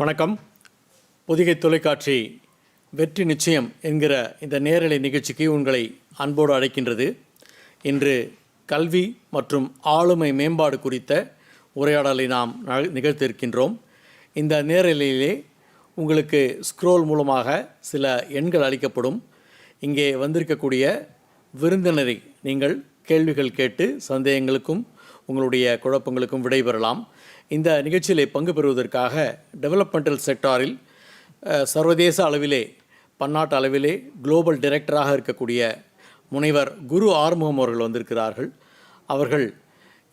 வணக்கம். பொதிகை தொலைக்காட்சி வெற்றி நிச்சயம் என்கிற இந்த நேரலை நிகழ்ச்சிக்கு உங்களை அன்போடு அழைக்கின்றது. இன்று கல்வி மற்றும் ஆளுமை மேம்பாடு குறித்த உரையாடலை நாம் நிகழ்த்தியிருக்கின்றோம். இந்த நேரலையிலே உங்களுக்கு ஸ்க்ரோல் மூலமாக சில எண்கள் அளிக்கப்படும். இங்கே வந்திருக்கக்கூடிய விருந்தினரை நீங்கள் கேள்விகள் கேட்டு சந்தேகங்களுக்கும் உங்களுடைய குழப்பங்களுக்கும் விடைபெறலாம். இந்த நிகழ்ச்சியிலே பங்கு பெறுவதற்காக டெவலப்மெண்டல் செக்டாரில் சர்வதேச அளவிலே பன்னாட்டு அளவிலே குளோபல் டைரக்டராக இருக்கக்கூடிய முனைவர் குரு ஆறுமுகம் அவர்கள் வந்திருக்கிறார்கள். அவர்கள்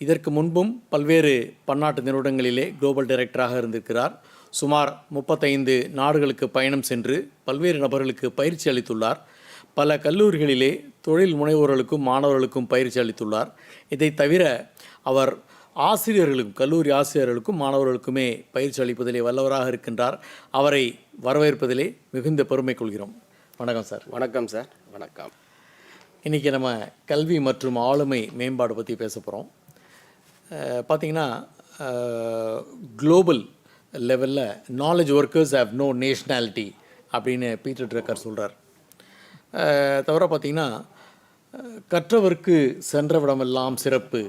இதற்கு முன்பும் பல்வேறு பன்னாட்டு நிறுவனங்களிலே குளோபல் டைரக்டராக இருந்திருக்கிறார். சுமார் 35 நாடுகளுக்கு பயணம் சென்று பல்வேறு நபர்களுக்கு பயிற்சி அளித்துள்ளார். பல கல்லூரிகளிலே தொழில் முனைவோர்களுக்கும் மாணவர்களுக்கும் பயிற்சி அளித்துள்ளார். இதை தவிர அவர் ஆசிரியர்களுக்கும் கல்லூரி ஆசிரியர்களுக்கும் மாணவர்களுக்குமே பயிற்சி அளிப்பதிலே வல்லவராக இருக்கின்றார். அவரை வரவேற்பதிலே மிகுந்த பெருமை கொள்கிறோம். வணக்கம் சார். வணக்கம் சார். வணக்கம். இன்றைக்கி நம்ம கல்வி மற்றும் ஆளுமை மேம்பாடு பற்றி பேச போகிறோம். பார்த்திங்கன்னா குளோபல் லெவலில் knowledge workers have no nationality அப்படின்னு பீட்டர் ட்ரக்கர் சொல்கிறார். தவிர பார்த்திங்கன்னா கற்றவர்க்கு சென்றவிடமெல்லாம் சிறப்பு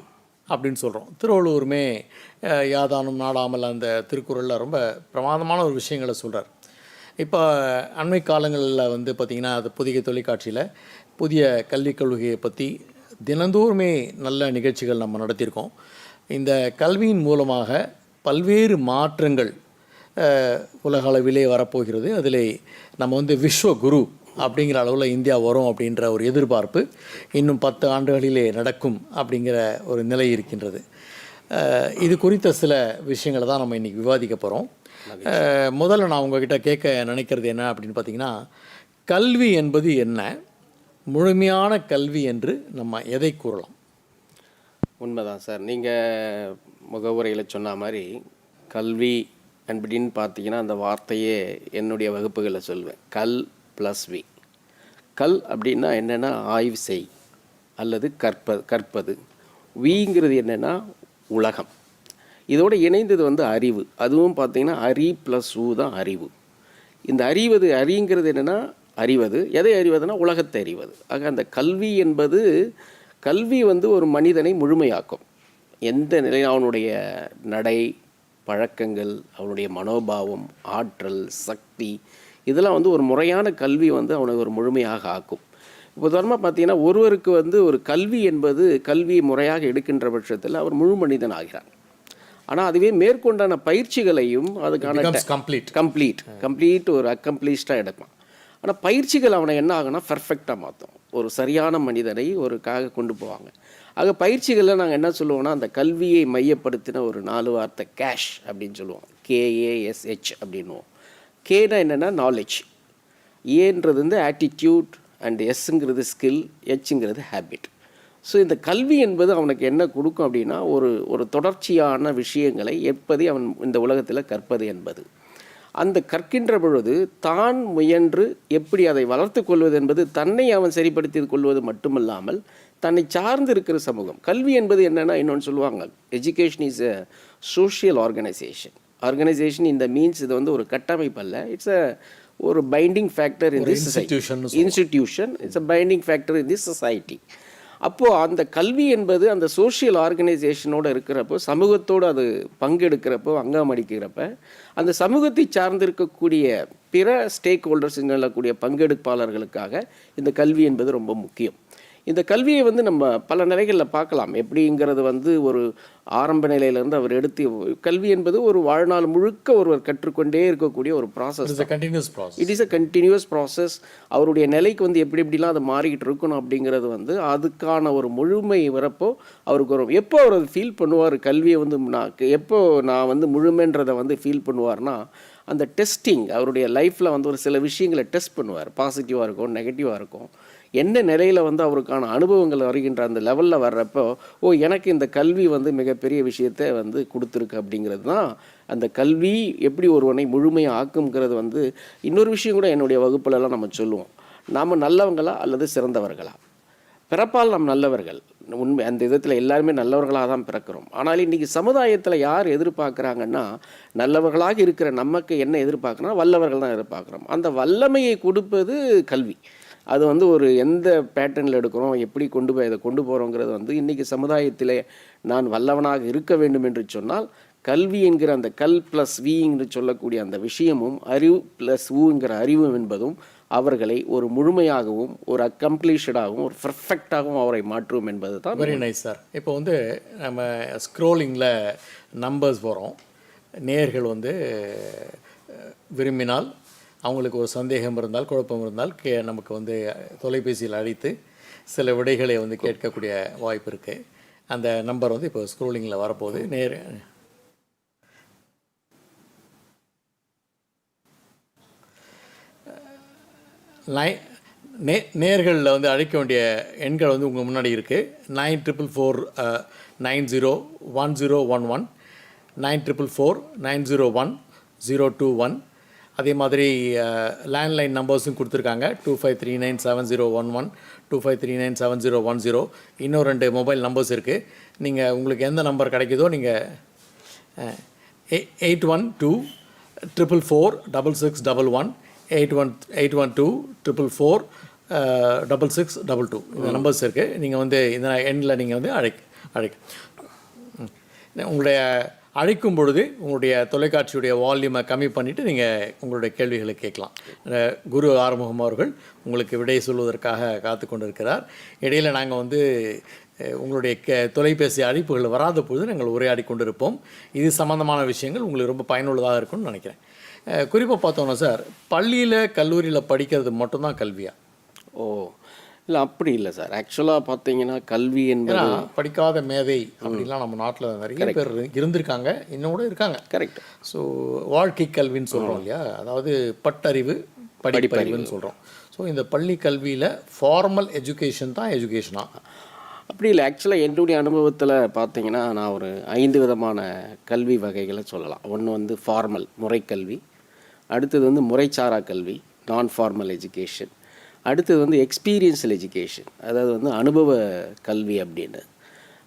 அப்படின்னு சொல்கிறோம். திருவள்ளுவருமே யாதானும் நாடாமல் அந்த திருக்குறளில் ரொம்ப பிரமாதமான ஒரு விஷயங்களை சொல்கிறார். இப்போ அண்மை காலங்களில் பார்த்திங்கன்னா அது பொதிகை தொலைக்காட்சியில் புதிய கல்விக் கொள்கையை பற்றி தினந்தோறுமே நல்ல நிகழ்ச்சிகள் நம்ம நடத்தியிருக்கோம். இந்த கல்வியின் மூலமாக பல்வேறு மாற்றங்கள் உலக அளவிலே வரப்போகிறது. அதில் நம்ம விஸ்வகுரு அப்படிங்கிற அளவில் இந்தியா வரும் அப்படின்ற ஒரு எதிர்பார்ப்பு இன்னும் 10 ஆண்டுகளிலே நடக்கும் அப்படிங்கிற ஒரு நிலை இருக்கின்றது. இது குறித்த சில விஷயங்களை தான் நம்ம இன்றைக்கி விவாதிக்க போகிறோம். முதல்ல நான் உங்ககிட்ட கேட்க நினைக்கிறது என்ன அப்படின்னு பார்த்திங்கன்னா, கல்வி என்பது என்ன? முழுமையான கல்வி என்று நம்ம எதை கூறலாம்? உண்மைதான் சார். நீங்கள் முகவுரையில் சொன்ன மாதிரி கல்வி அப்படின்னு பார்த்தீங்கன்னா அந்த வார்த்தையே என்னுடைய வகுப்புகளில் சொல்வேன். கல் ப்ளஸ் வி. கல் அப்படின்னா என்னென்னா ஆய்வு செய் அல்லது கற்பது. விங்கிறது என்னென்னா உலகம். இதோடு இணைந்தது அறிவு. அதுவும் பார்த்திங்கன்னா அரி ப்ளஸ் ஊ தான் அறிவு. இந்த அறிங்கிறது என்னென்னா அறிவது. எதை அறிவதுனா உலகத்தை அறிவது. ஆக அந்த கல்வி என்பது கல்வி ஒரு மனிதனை முழுமையாக்கும். எந்த நிலையில் அவனுடைய நடை பழக்கங்கள், அவனுடைய மனோபாவம், ஆற்றல், சக்தி, இதெல்லாம் ஒரு முறையான கல்வி அவனை ஒரு முழுமையாக ஆக்கும். இப்போ உதாரணமாக பார்த்தீங்கன்னா ஒருவருக்கு ஒரு கல்வி என்பது கல்வியை முறையாக எடுக்கின்ற பட்சத்தில் அவர் முழு மனிதன் ஆகிறார். ஆனால் அதுவே மேற்கொண்டான பயிற்சிகளையும் அதுக்கான கம்ப்ளீட் ஒரு அக்கம்ப்ளீஸ்டாக எடுப்பான். ஆனால் பயிற்சிகள் அவனை என்ன ஆகுனா பர்ஃபெக்டாக மாற்றும். ஒரு சரியான மனிதனை ஒருக்காக கொண்டு போவாங்க. ஆக பயிற்சிகளில் நாங்கள் என்ன சொல்லுவோம்னா, அந்த கல்வியை மையப்படுத்தின ஒரு 4 வார்த்தை கேஷ் அப்படின்னு சொல்லுவோம். KASH அப்படின்னுவோம். கேனா என்னென்னா நாலேஜ், ஏன்றது ஆட்டிடியூட், அண்ட் எஸ்ங்கிறது ஸ்கில், ஹெச்ங்கிறது ஹேபிட். ஸோ இந்த கல்வி என்பது அவனுக்கு என்ன கொடுக்கும் அப்படின்னா ஒரு தொடர்ச்சியான விஷயங்களை எப்படி அவன் இந்த உலகத்தில் கற்பது என்பது. அந்த கற்கின்ற பொழுது தான் முயன்று எப்படி அதை வளர்த்து கொள்வது என்பது, தன்னை அவன் சரிப்படுத்தி கொள்வது மட்டுமல்லாமல் தன்னை சார்ந்து இருக்கிற சமூகம். கல்வி என்பது என்னென்னா இன்னொன்று சொல்லுவாங்க, education is a social organisation. Organisation இந்த மீன்ஸ் இது ஒரு கட்டமைப்பு அல்ல. இட்ஸ் ஒரு binding factor in this institution. It's a binding factor in this society. அப்போது அந்த கல்வி என்பது அந்த சோஷியல் ஆர்கனைசேஷனோடு இருக்கிறப்போ, சமூகத்தோடு அது பங்கெடுக்கிறப்போ, அங்கம் அடிக்கிறப்ப, அந்த சமூகத்தை சார்ந்திருக்கக்கூடிய பிற ஸ்டேக் ஹோல்டர்ஸ் சொல்லக்கூடிய பங்கெடுப்பாளர்களுக்காக இந்த கல்வி என்பது ரொம்ப முக்கியம். இந்த கல்வியை நம்ம பல நிலைகளில் பார்க்கலாம். எப்படிங்கிறது ஒரு ஆரம்ப நிலையிலேருந்து அவர் எடுத்து, கல்வி என்பது ஒரு வாழ்நாள் முழுக்க ஒருவர் கற்றுக்கொண்டே இருக்கக்கூடிய ஒரு process. It is a continuous process. அவருடைய நிலைக்கு எப்படிலாம் அதை மாறிக்கிட்டு இருக்கணும் அப்படிங்கிறது அதுக்கான ஒரு முழுமை வரப்போ அவருக்கு எப்போ அவர் ஃபீல் பண்ணுவார் கல்வியை நான் முழுமைன்றதை ஃபீல் பண்ணுவார்னா, அந்த டெஸ்டிங் அவருடைய லைஃப்பில் ஒரு சில விஷயங்களை டெஸ்ட் பண்ணுவார். பாசிட்டிவாக இருக்கும், நெகட்டிவாக இருக்கும். என்ன நிலையில் அவருக்கான அனுபவங்கள் வருகின்ற அந்த லெவலில் வர்றப்போ, எனக்கு இந்த கல்வி மிகப்பெரிய விஷயத்தை கொடுத்துருக்கு அப்படிங்கிறது தான் அந்த கல்வி எப்படி ஒருவனை முழுமையாக ஆக்குங்கிறது. இன்னொரு விஷயம் கூட என்னுடைய வகுப்புலலாம் நம்ம சொல்லுவோம், நாம் நல்லவங்களா அல்லது சிறந்தவர்களா? பிறப்பால் நாம் நல்லவர்கள், உண்மை அந்த விதத்தில் எல்லாருமே நல்லவர்களாக தான் பிறக்கிறோம். ஆனால் இன்றைக்கி சமுதாயத்தில் யார் எதிர்பார்க்குறாங்கன்னா, நல்லவர்களாக இருக்கிற நமக்கு என்ன எதிர்பார்க்குறோம், வல்லவர்கள் தான் எதிர்பார்க்குறோம். அந்த வல்லமையை கொடுப்பது கல்வி. அது வந்து ஒரு எந்த பேட்டர்னில் எடுக்கிறோம், எப்படி கொண்டு போய் அதை கொண்டு போகிறோங்கிறது வந்து இன்றைக்கி சமுதாயத்திலே நான் வல்லவனாக இருக்க வேண்டும் என்று சொன்னால், கல்வி என்கிற அந்த கல் ப்ளஸ் வி என்று சொல்லக்கூடிய அந்த விஷயமும், அறிவு ப்ளஸ் ஊங்கிற அறிவும் என்பதும் அவர்களை ஒரு முழுமையாகவும் ஒரு அக்கம்ப்ளீஷடாகவும் ஒரு பர்ஃபெக்டாகவும் அவரை மாற்றும் என்பது தான். Very nice sir. இப்போ வந்து நம்ம ஸ்க்ரோலிங்கில் நம்பர்ஸ் போகிறோம். நேயர்கள் வந்து விரும்பினால் அவங்களுக்கு ஒரு சந்தேகம் இருந்தால், குழப்பம் இருந்தால் நமக்கு வந்து தொலைபேசியில் அழைத்து சில விடைகளை வந்து கேட்கக்கூடிய வாய்ப்பு இருக்குது. அந்த நம்பர் வந்து இப்போ ஸ்க்ரோலிங்கில் வரப்போகுது. நேர்களில் வந்து அழைக்க வேண்டிய எண்கள் வந்து உங்கள் முன்னாடி இருக்குது. 94490101, 94490101. அதே மாதிரி லேண்ட்லைன் நம்பர்ஸும் கொடுத்துருக்காங்க. 25397011, 25397010. இன்னும் 2 மொபைல் நம்பர்ஸ் இருக்குது. நீங்கள் உங்களுக்கு எந்த நம்பர் கிடைக்குதோ நீங்கள் 8124446611, 8124446622 இந்த நம்பர்ஸ் இருக்குது. நீங்கள் வந்து இந்த எண்ணில் நீங்கள் வந்து உங்களுடைய அழைக்கும் பொழுது உங்களுடைய தொலைக்காட்சியுடைய வால்யூமை கம்மி பண்ணிவிட்டு நீங்கள் உங்களுடைய கேள்விகளை கேட்கலாம். குரு ஆறுமுகம் அவர்கள் உங்களுக்கு விடை சொல்வதற்காக காத்து கொண்டிருக்கிறார். இடையில் நாங்கள் வந்து உங்களுடைய தொலைபேசி அழைப்புகள் வராத பொழுது நாங்கள் உரையாடி கொண்டிருப்போம். இது சம்மந்தமான விஷயங்கள் உங்களுக்கு ரொம்ப பயனுள்ளதாக இருக்கும்னு நினைக்கிறேன். குறிப்பாக பார்த்தோன்னா சார், பள்ளியில் கல்லூரியில் படிக்கிறது மட்டும்தான் கல்வியா? ஓ இல்லை, அப்படி இல்லை சார். ஆக்சுவலாக பார்த்தீங்கன்னா கல்வி என்பது படிக்காத மேதை அப்படின்லாம் நம்ம நாட்டில் நிறைய பேர் இருந்திருக்காங்க, இன்னும் கூட இருக்காங்க. கரெக்ட். ஸோ வாழ்க்கை கல்வின்னு சொல்கிறோம் இல்லையா, அதாவது பட்டறிவு படிப்பறிவுன்னு சொல்கிறோம். ஸோ இந்த பள்ளி கல்வியில் ஃபார்மல் எஜுகேஷன் தான் எஜுகேஷனா? அப்படி இல்லை. ஆக்சுவலாக என்னுடைய அனுபவத்தில் பார்த்தீங்கன்னா நான் ஒரு 5 விதமான கல்வி வகைகளை சொல்லலாம். ஒன்று வந்து ஃபார்மல் முறைக்கல்வி, அடுத்தது வந்து முறைச்சாரா கல்வி நான் ஃபார்மல் எஜுகேஷன், அடுத்தது வந்து எக்ஸ்பீரியன்ஷியல் எஜுகேஷன் அதாவது வந்து அனுபவ கல்வி அப்படின்னு,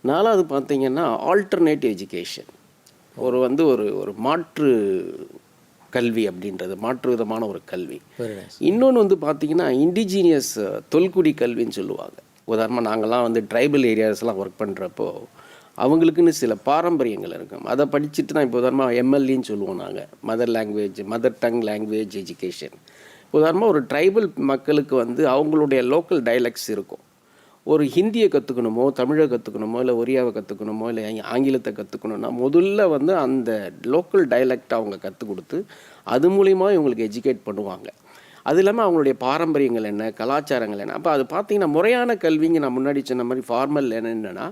4வது பார்த்திங்கன்னா ஆல்டர்னேட்டிவ் எஜுகேஷன் ஒரு வந்து ஒரு மாற்று கல்வி அப்படின்றது மாற்று விதமான ஒரு கல்வி. இன்னொன்று வந்து பார்த்திங்கன்னா இண்டிஜீனியஸ் தொல்குடி கல்வின்னு சொல்லுவாங்க. உதாரணமாக நாங்கள்லாம் வந்து ட்ரைபல் ஏரியாஸ்லாம் ஒர்க் பண்ணுறப்போ அவங்களுக்குன்னு சில பாரம்பரியங்கள் இருக்கும். அதை படிச்சுட்டு தான் இப்போ உதாரணமாக எம்எல்ஏன்னு சொல்லுவோம் நாங்கள், மதர் டங் லாங்குவேஜ் எஜுகேஷன். உதாரணமாக ஒரு ட்ரைபல் மக்களுக்கு வந்து அவங்களுடைய லோக்கல் டைலக்ட்ஸ் இருக்கும். ஒரு ஹிந்தியை கற்றுக்கணுமோ, தமிழை கற்றுக்கணுமோ, இல்லை ஒரியாவை கற்றுக்கணுமோ, இல்லை ஆங்கிலத்தை கற்றுக்கணுன்னா முதல்ல வந்து அந்த லோக்கல் டைலக்ட் அவங்க கற்றுக் கொடுத்து அது மூலிமா இவங்களுக்கு எஜுகேட் பண்ணுவாங்க. அது இல்லாமல் அவங்களுடைய பாரம்பரியங்கள் என்ன, கலாச்சாரங்கள் என்ன. அப்போ அது பார்த்திங்கன்னா முறையான கல்விங்க நான் முன்னாடி சொன்ன மாதிரி ஃபார்மல் என்னென்னா,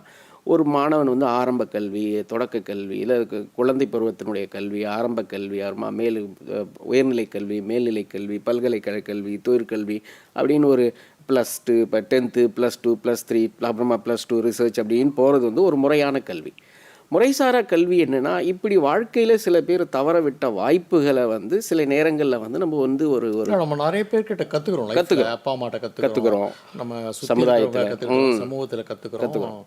ஒரு மாணவன் வந்து ஆரம்ப கல்வி, தொடக்க கல்வி, இல்லை குழந்தை பருவத்தினுடைய கல்வி, ஆரம்ப கல்வி, உயர்நிலை கல்வி, மேல்நிலை கல்வி, பல்கலைக்கழக கல்வி, தொழிற்கல்வி அப்படின்னு ஒரு +2 இப்போ 10th +2 +3 அப்புறமா +2 ரிசர்ச் அப்படின்னு போகிறது வந்து ஒரு முறையான கல்வி. முறைசாரா கல்வி என்னென்னா, இப்படி வாழ்க்கையில் சில பேர் தவற விட்ட வாய்ப்புகளை வந்து சில நேரங்களில் வந்து நம்ம வந்து நம்ம நிறைய பேர்கிட்ட கற்றுக்குறோம். அப்பா அம்மாட்ட கற்றுக்குறோம், நம்ம சமுதாயத்தில் சமூகத்தில் கற்றுக்குறோம்,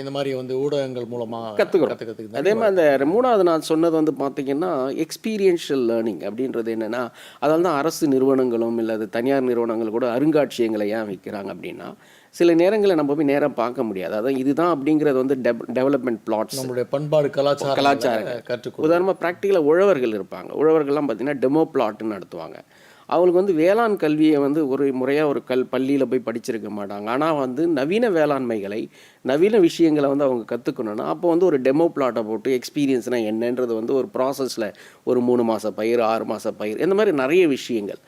இந்த மாதிரி வந்து ஊடகங்கள் மூலமாக கற்றுக்குறோம். அதே மாதிரி அந்த 3வது நான் சொன்னது வந்து பார்த்திங்கன்னா எக்ஸ்பீரியன்ஷியல் லேர்னிங் அப்படின்றது என்னென்னா, அதால் தான் அரசு நிறுவனங்களும் இல்லை தனியார் நிறுவனங்கள் கூட அருங்காட்சியகங்களை ஏன் வைக்கிறாங்க அப்படின்னா, சில நேரங்களில் நம்ம போய் நேரம் பார்க்க முடியாது. அதான் இதுதான் அப்படிங்கிறது வந்து டெவலப்மெண்ட் பிளாட்ஸ், நம்மளுடைய பண்பாடு கலாச்சாரம் கற்றுக்கொள்ள. உதாரணமாக ப்ராக்டிக்கலாக உழவர்கள் இருப்பாங்க. உழவர்கள்லாம் பார்த்திங்கன்னா டெமோ பிளாட்டுன்னு நடத்துவாங்க. அவங்களுக்கு வந்து வேளாண் கல்வியை வந்து ஒரு முறையாக ஒரு பள்ளியில் போய் படிச்சிருக்க மாட்டாங்க. ஆனால் வந்து நவீன வேளாண்மைகளை, நவீன விஷயங்களை வந்து அவங்க கற்றுக்கணுன்னா அப்போ வந்து ஒரு டெமோ பிளாட்டை போட்டு எக்ஸ்பீரியன்ஸ்னால் என்னன்றது வந்து ஒரு ப்ராசஸில் ஒரு 3 மாத பயிர், 6 மாத பயிர், இந்த மாதிரி நிறைய விஷயங்கள்.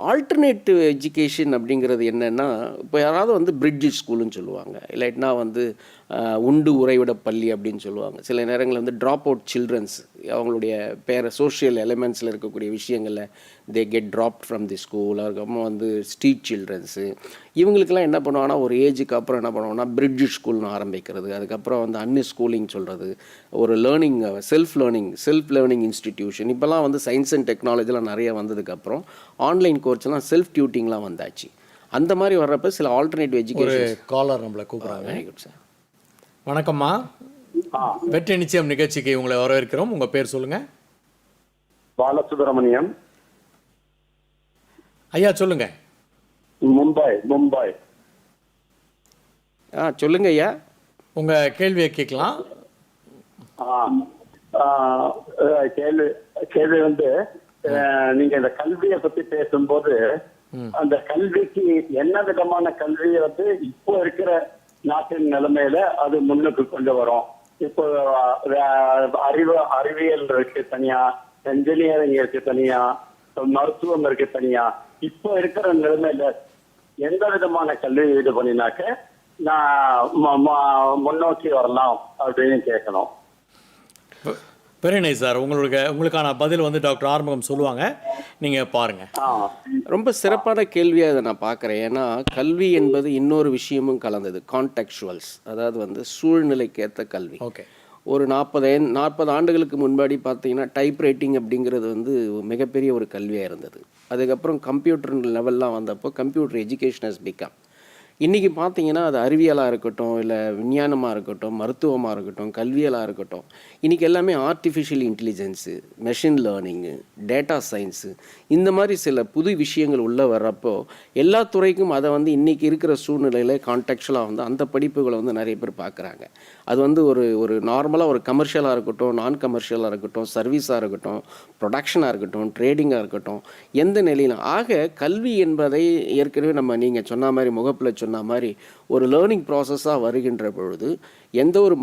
ஆல்டர்னேட்டிவ் எஜுகேஷன் அப்படிங்கிறது என்னென்னா, இப்போ யாராவது வந்து பிரிட்ஜ் ஸ்கூலுன்னு சொல்லுவாங்க, இல்லாட்டினா வந்து உண்டு உறைவிட பள்ளி அப்படின்னு சொல்லுவாங்க. சில நேரங்களில் வந்து ட்ராப் அவுட் சில்ட்ரன்ஸ் அவங்களுடைய சோஷியல் எலிமெண்ட்ஸில் இருக்கக்கூடிய விஷயங்களில் they get dropped from the school. அதுக்கப்புறம் வந்து ஸ்ட்ரீட் சில்ட்ரன்ஸு இவங்களுக்கெல்லாம் என்ன பண்ணுவாங்கன்னா ஒரு ஏஜுக்கு அப்புறம் என்ன பண்ணுவாங்கன்னா பிரிட்ஜ் ஸ்கூல்னு ஆரம்பிக்கிறது. அதுக்கப்புறம் வந்து ஸ்கூலிங் சொல்கிறது, ஒரு லேர்னிங் செல்ஃப் லேர்னிங் இன்ஸ்டிடியூஷன். இப்போல்லாம் வந்து சயின்ஸ் அண்ட் டெக்னாலஜிலாம் நிறைய வந்ததுக்கப்புறம் ஆன்லைன் கோர்ஸ்லாம் செல்ஃப் டியூட்டிங்லாம் வந்தாச்சு. அந்த மாதிரி வர்றப்ப சில ஆல்டர்னேட்டிவ் எஜுகேஷன். காலர் நம்மளை கூப்பிட்றாங்க. Very good sir. வணக்கம்மா. வெற்றி நிச்சயம் நிகழ்ச்சிக்கு உங்களை வரவேற்கிறோம். உங்கள் பேர் சொல்லுங்கள். பாலசுப்ரமணியம், ஐயா சொல்லுங்கள். மும்பை. சொல்லுங்க ஐயா. உங்கள் கேள்வியை கேட்கலாம். கேள்வி வந்து நீங்க இந்த கல்வியை பத்தி பேசும்போது அந்த கல்விக்கு என்ன விதமான கல்வியை வந்து இப்போ இருக்கிற நாட்டின் நிலைமையில அது முன்னுக்கு கொண்டு வரும். இப்போ அறிவியல் இருக்கு தனியா, என்ஜினியரிங் இருக்கு தனியா, மருத்துவம் இருக்கு தனியா. இப்போ இருக்கிற நிலைமையில எந்த விதமான கல்வி இது பண்ணினாக்க நான் முன்னோக்கி வரலாம் அப்படின்னு கேட்கணும். Very nice sir. உங்களுக்கான பதில் வந்து டாக்டர் ஆறுமுகம் சொல்லுவாங்க, நீங்கள் பாருங்கள். ரொம்ப சிறப்பான கேள்வியாக இதை நான் பார்க்குறேன். ஏன்னா கல்வி என்பது இன்னொரு விஷயமும் கலந்தது, கான்டெக்சுவல்ஸ், அதாவது வந்து சூழ்நிலைக்கேற்ற கல்வி. ஓகே. ஒரு 40 ஆண்டுகளுக்கு முன்னாடி பார்த்தீங்கன்னா டைப் ரைட்டிங் அப்படிங்கிறது வந்து மிகப்பெரிய ஒரு கல்வியாக இருந்தது. அதுக்கப்புறம் கம்ப்யூட்டர் லெவல்லாம் வந்தப்போ கம்ப்யூட்டர் எஜுகேஷன் ஹஸ் பிகம். இன்றைக்கி பார்த்தீங்கன்னா அது அறிவியலாக இருக்கட்டும், இல்லை விஞ்ஞானமாக இருக்கட்டும், மருத்துவமாக இருக்கட்டும், கல்வியலாக இருக்கட்டும், இன்றைக்கி எல்லாமே artificial intelligence, machine learning, data science, இந்த மாதிரி சில புது விஷயங்கள் உள்ளே வர்றப்போ எல்லா துறைக்கும் அதை வந்து இன்றைக்கி இருக்கிற சூழ்நிலையில் கான்டெக்சுவலாக வந்து அந்த படிப்புகளை வந்து நிறைய பேர் பார்க்குறாங்க. அது வந்து ஒரு நார்மலாக ஒரு கமர்ஷியலாக இருக்கட்டும், நான் கமர்ஷியலாக இருக்கட்டும், சர்வீஸாக இருக்கட்டும், ப்ரொடக்ஷனாக இருக்கட்டும், ட்ரேடிங்காக இருக்கட்டும், எந்த நிலையிலும். ஆக கல்வி என்பதை ஏற்கனவே நீங்கள் சொன்ன மாதிரி முகப்பில் சொன்ன மாதிரி ஒரு லேர்னிங் ப்ராசஸாக வருகின்ற பொழுது எந்த ஒரு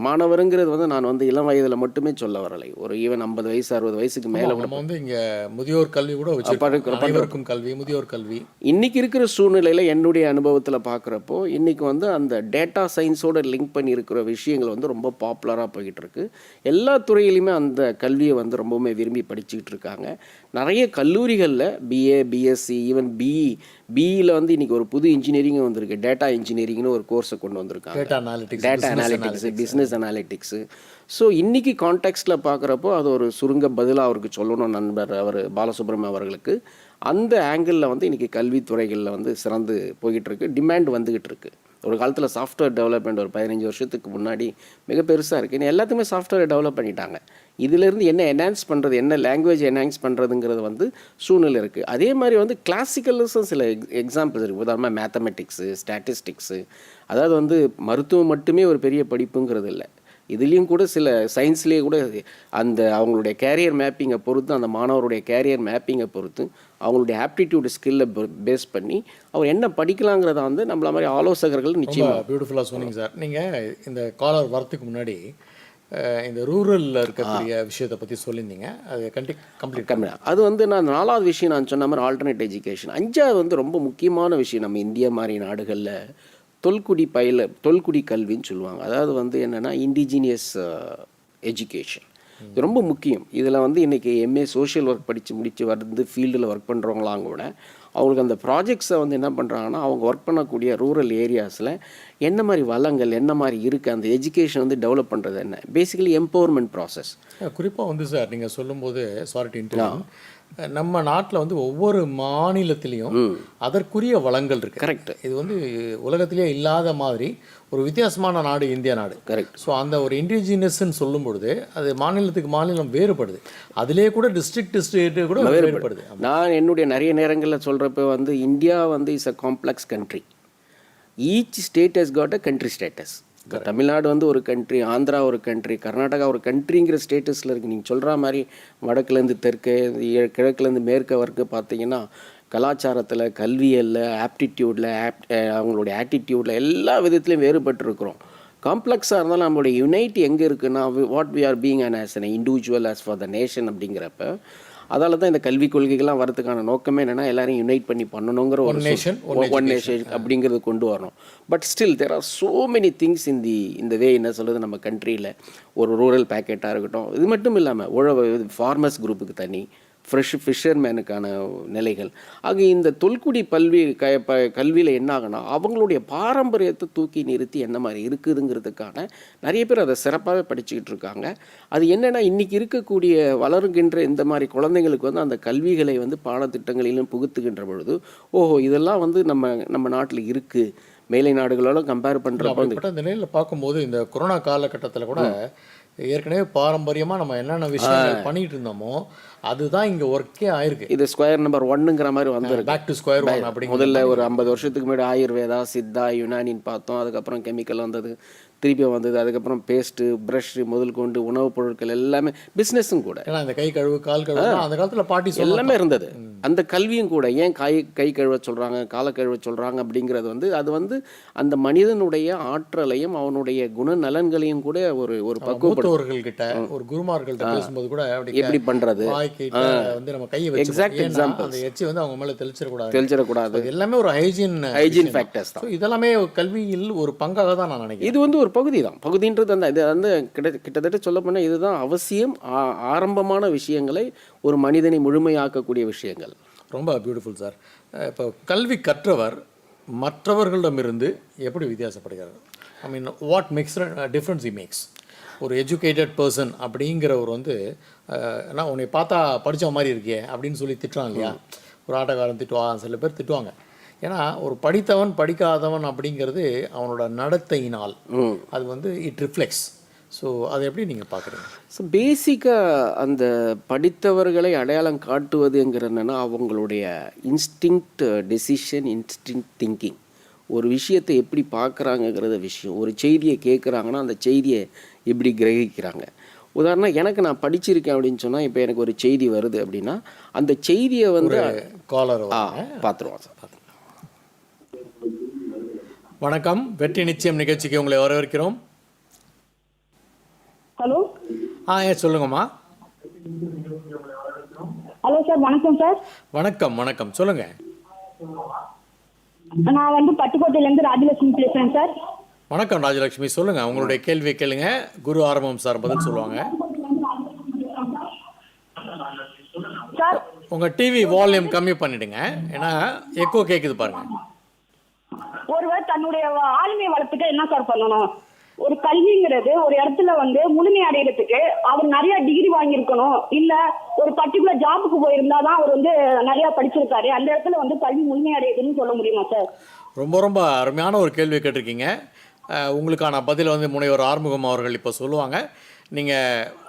மாணவருங்கிறது வந்து நான் வந்து இளம் வயதில் மட்டுமே சொல்ல வரலை. ஒரு ஈவன் 50 வயசு 60 வயசுக்கு மேலே கூட வந்து இங்கே முதியோர் கல்வி கூட வச்சிருக்கோம். கல்வி, முதியோர் கல்வி இன்னைக்கு இருக்கிற சூழ்நிலையில் என்னுடைய அனுபவத்தில் பார்க்குறப்போ இன்னைக்கு வந்து அந்த டேட்டா சயின்ஸோட லிங்க் பண்ணி இருக்கிற விஷயங்கள் வந்து ரொம்ப பாப்புலராக போய்கிட்டு இருக்கு. எல்லா துறையிலையுமே அந்த கல்வியை வந்து ரொம்பவுமே விரும்பி படிச்சுக்கிட்டு இருக்காங்க. நிறைய கல்லூரிகளில் பிஏ, பிஎஸ்சி, ஈவன் பிஇயில் வந்து இன்றைக்கி ஒரு புது இன்ஜினியரிங்கும் வந்திருக்கு. டேட்டா இன்ஜினியரிங்னு ஒரு கோர்ஸை கொண்டு வந்திருக்காங்க. Data analytics, business analytics. So இன்றைக்கி கான்டெக்ஸ்டில் பார்க்குறப்போ அது ஒரு சுருங்க பதிலாக அவருக்கு சொல்லணும் நண்பர் அவர் பாலசுப்ரமணியம் அவர்களுக்கு. அந்த ஆங்கிளில் வந்து இன்றைக்கி கல்வித்துறைகளில் வந்து சிறந்து போய்கிட்டு டிமாண்ட் வந்துக்கிட்டு இருக்குது. ஒரு காலத்தில் சாஃப்ட்வேர் டெவலப்மெண்ட் ஒரு 15 வருஷத்துக்கு முன்னாடி மிக பெருசாக இருக்குது. இன்னும் எல்லாத்துக்குமே சாஃப்ட்வேரை டெவலப் பண்ணிட்டாங்க. இதிலேருந்து என்ன என்ஹான்ஸ் பண்ணுறது, என்ன லாங்குவேஜ் என்ஹான்ஸ் பண்ணுறதுங்கிறது வந்து சூழ்நிலை இருக்குது. அதே மாதிரி வந்து கிளாசிக்கல்ஸும் சில எக்ஸாம்பிள்ஸ் இருக்குது. உதாரணமாக மேத்தமெட்டிக்ஸு, ஸ்டாட்டிஸ்டிக்ஸு, அதாவது வந்து மருத்துவம் மட்டுமே ஒரு பெரிய படிப்புங்கிறது இல்லை. இதுலேயும் கூட சில சயின்ஸ்லேயே கூட அந்த அவங்களுடைய கேரியர் மேப்பிங்கை பொறுத்து, அந்த மாணவருடைய கேரியர் மேப்பிங்கை பொறுத்து, அவங்களுடைய ஆப்டிடியூட் ஸ்கில்லை பேஸ் பண்ணி அவர் என்ன படிக்கலாங்கிறத வந்து நம்மள மாதிரி ஆலோசகர்கள் நிச்சயமாக பியூட்டிஃபுல்லாக சொன்னீங்க சார். நீங்கள் இந்த காலர் வரத்துக்கு முன்னாடி இந்த ரூரலில் இருக்கக்கூடிய விஷயத்தை பற்றி சொல்லியிருந்தீங்க. அது கம்ப்ளீட் அது வந்து நான் 4வது விஷயம் நான் சொன்ன மாதிரி ஆல்டர்னேட் எஜுகேஷன். 5வது வந்து ரொம்ப முக்கியமான விஷயம் நம்ம இந்தியா மாதிரி நாடுகளில் தொல்குடி கல்வின்னு சொல்லுவாங்க. அதாவது வந்து என்னென்னா இண்டிஜினியஸ் எஜுகேஷன். இது ரொம்ப முக்கியம். இதில் வந்து இன்றைக்கி எம்ஏ சோஷியல் ஒர்க் முடித்து வந்து ஃபீல்டில் ஒர்க் பண்ணுறவங்களாம் கூட அவங்களுக்கு அந்த ப்ராஜெக்ட்ஸை வந்து என்ன பண்ணுறாங்கன்னா அவங்க ஒர்க் பண்ணக்கூடிய ரூரல் ஏரியாஸில் என்ன மாதிரி வளங்கள் என்ன மாதிரி இருக்குது, அந்த எஜுகேஷன் வந்து டெவலப் பண்ணுறது என்ன, பேசிக்கலி எம்பவர்மெண்ட் ப்ராசஸ். குறிப்பாக வந்து சார் நீங்கள் சொல்லும்போது நம்ம நாட்டில் வந்து ஒவ்வொரு மாநிலத்திலையும் அதற்குரிய வளங்கள் இருக்குது. கரெக்ட். இது வந்து உலகத்திலேயே இல்லாத மாதிரி ஒரு வித்தியாசமான நாடு இந்தியா நாடு. கரெக்ட். ஸோ அந்த ஒரு இண்டிஜினஸ்ன்னு சொல்லும் பொழுது அது மாநிலத்துக்கு மாநிலம் வேறுபடுது. அதிலே கூட டிஸ்ட்ரிக்ட் கூட வேறுபடுது. நான் என்னுடைய நிறைய நேரங்களில் சொல்கிறப்ப வந்து இந்தியா வந்து is a complex country. Each state has got a country status. இப்போ தமிழ்நாடு வந்து ஒரு கண்ட்ரி, ஆந்திரா ஒரு கண்ட்ரி, கர்நாடகா ஒரு கண்ட்ரிங்கிற ஸ்டேட்டஸில் இருக்குது. நீங்கள் சொல்கிற மாதிரி வடக்குலேருந்து தெற்கு, கிழக்குலேருந்து மேற்கு வரைக்கும் பார்த்தீங்கன்னா கலாச்சாரத்தில், கல்வியலில், ஆப்டிடியூடில், அவங்களுடைய ஆட்டிடியூடில் எல்லா விதத்துலையும் வேறுபட்டுருக்குறோம். காம்ப்ளெக்ஸாக இருந்தாலும் நம்மளுடைய யுனைட் எங்கே இருக்குன்னா what we are being as an individual as far the nation அப்படிங்கிறப்ப அதால் தான் இந்த கல்விக் கொள்கைகள்லாம் வரதுக்கான நோக்கமே என்னென்னா எல்லாரையும் யுனைட் பண்ணி பண்ணணுங்கிற ஒரு ஒன் நேஷன் அப்படிங்கிறது கொண்டு வரணும். But still there are so many things இந்த வே என்ன சொல்கிறது நம்ம கண்ட்ரியில். ஒரு ரூரல் பேக்கெட்டாக இருக்கட்டும், இது மட்டும் இல்லாமல் ஃபார்மர்ஸ் குரூப்புக்கு தனி, ஃபிஷர்மேனுக்கான நிலைகள். ஆக இந்த தொல்குடி கல்வியில் என்ன ஆகுனா அவங்களுடைய பாரம்பரியத்தை தூக்கி நிறுத்தி என்ன மாதிரி இருக்குதுங்கிறதுக்கான நிறைய பேர் அதை சிறப்பாகவே படிச்சுக்கிட்டு இருக்காங்க. அது என்னென்னா இன்றைக்கி இருக்கக்கூடிய வளருகின்ற இந்த மாதிரி குழந்தைங்களுக்கு வந்து அந்த கல்விகளை வந்து பாடத்திட்டங்களிலும் புகுத்துகின்ற பொழுது ஓஹோ இதெல்லாம் வந்து நம்ம நாட்டில் இருக்குது, மேலை நாடுகளோட கம்பேர் பண்ணுறப்போ வந்து அப்படிப்பட்ட இந்த நிலையில் பார்க்கும்போது இந்த கொரோனா காலகட்டத்தில் கூட ஏற்கனவே பாரம்பரியமாக நம்ம என்னென்ன விஷயங்கள் பண்ணிட்டு இருந்தோமோ அதுதான் இங்கே ஒர்க்கே ஆயிருக்கு. இது ஸ்கொயர் நம்பர் 1ங்கிற மாதிரி வந்துருக்கு. பேக் டு ஸ்கொயர் ஒன் அப்படி முதல்ல ஒரு 50 வருஷத்துக்கு முன்னாடி ஆயுர்வேதா, சித்தா, யுனானின்னு பார்த்தோம். அதுக்கப்புறம் கெமிக்கல் வந்தது, திருப்பி வந்தது. அதுக்கப்புறம் பேஸ்ட்டு, ப்ரஷ் முதல் கொண்டு உணவுப் பொருட்கள் எல்லாமே பிஸ்னஸும் கூட. ஏன்னா இந்த கை கழுவு கால் கழுவு அந்த காலத்தில் பாட்டி எல்லாமே இருந்தது. அந்த கல்வியும் கூட ஏன் கை கழுவ சொல்கிறாங்க, காலை கழுவ சொல்கிறாங்க அப்படிங்கிறது வந்து அது வந்து அந்த மனிதனுடைய ஆற்றலையும் அவனுடைய குணநலன்களையும் கூட ஒரு மூத்தவர்கள் கிட்ட ஒரு குருமார்கள்ட்ட பேசும்போது கூட எப்படி பண்ணுறது வந்து நம்ம கையை வச்சு எக்ஸாக்ட் எக்ஸாம்பிள் அந்த எச்சி வந்து அவங்க மேலே தெளிச்சிடக்கூடாது. எல்லாமே ஒரு ஹைஜீன் ஃபேக்டர்ஸ் தான். இதெல்லாமே கல்வியில் ஒரு பங்காக தான் நான் நினைக்கிறேன். இது வந்து ஒரு பகுதி தான். பகுதின்றது அந்த இது வந்து கிட்டத்தட்ட சொல்ல போனால் இதுதான் அவசியம். ஆரம்பமான விஷயங்களை ஒரு மனிதனை முழுமையாக்கக்கூடிய விஷயங்கள். ரொம்ப பியூட்டிஃபுல் சார். இப்போ கல்வி கற்றவர் மற்றவர்களிடமிருந்து எப்படி வித்தியாசப்படுகிறார்? I mean what makes difference he makes? ஒரு எஜுகேட்டட் பர்சன் அப்படிங்கிற ஒரு வந்து நான் உன்னை பார்த்தா படித்த மாதிரி இருக்கே அப்படின்னு சொல்லி திட்டுறான் இல்லையா? ஒரு ஆட்டக்காரன் திட்டுவான், சில பேர் திட்டுவாங்க. ஏன்னா ஒரு படித்தவன் படிக்காதவன் அப்படிங்கிறது அவனோட நடத்தையினால் அது வந்து இட் ரிஃப்ளெக்ட்ஸ். ஸோ அதை எப்படி நீங்கள் பார்க்குறீங்க? ஸோ பேசிக்காக அந்த படித்தவர்களை அடையாளம் காட்டுவதுங்கிற என்னென்னா அவங்களுடைய இன்ஸ்டிங்க்ட் டெசிஷன், இன்ஸ்டிங்க்ட் திங்கிங். ஒரு விஷயத்தை எப்படி பார்க்குறாங்கங்கிறத விஷயம். ஒரு செய்தியை கேட்குறாங்கன்னா அந்த செய்தியை எப்படி கிரகிக்கிறாங்க. உதாரணம் எனக்கு நான் படிச்சிருக்கேன் அப்படின்னு சொன்னால் இப்போ எனக்கு ஒரு செய்தி வருது அப்படின்னா அந்த செய்தியை வந்து காலர் பார்த்துருவோம் சார். வணக்கம், வெற்றி நிச்சயம் நிகழ்ச்சிக்கு உங்களை வரவேற்கிறோம். ஹலோ. சொல்லுங்கம்மா. ஹலோ சார், வணக்கம் சார். வணக்கம் வணக்கம், சொல்லுங்க. நான் வந்து பட்டுக்கோட்டையிலேருந்து ராஜலட்சுமி பேசுகிறேன் சார். வணக்கம் ராஜலட்சுமி, சொல்லுங்க, உங்களுடைய கேள்வி கேளுங்க. குரு ஆரம்பம் சார் பதில் சொல்லுவாங்க. சார் உங்க டிவி வால்யூம் கம்மி பண்ணிடுங்க, ஏன்னா எக்கோ கேக்குது பாருங்க. ஒருவர் தன்னுடைய ஆளுமை வளர்த்துக்க என்ன சார் பண்ணணும்? ஒரு கல்விங்கிறது ஒரு இடத்துல வந்து முழுமை அடைகிறதுக்கு அவர் நிறைய டிகிரி வாங்கியிருக்கணும், இல்ல ஒரு பர்டிகுலர் ஜாபுக்கு போயிருந்தாதான் அவர் வந்து நிறைய படிச்சிருக்காரு, அந்த இடத்துல வந்து கல்வி முழுமை அடையுதுன்னு சொல்ல முடியுமா சார்? ரொம்ப ரொம்ப அருமையான ஒரு கேள்வி கேட்டிருக்கீங்க. உங்களுக்கான பதில் வந்து முனைவர் ஆறுமுகம் அவர்கள் இப்போ சொல்லுவாங்க. நீங்கள்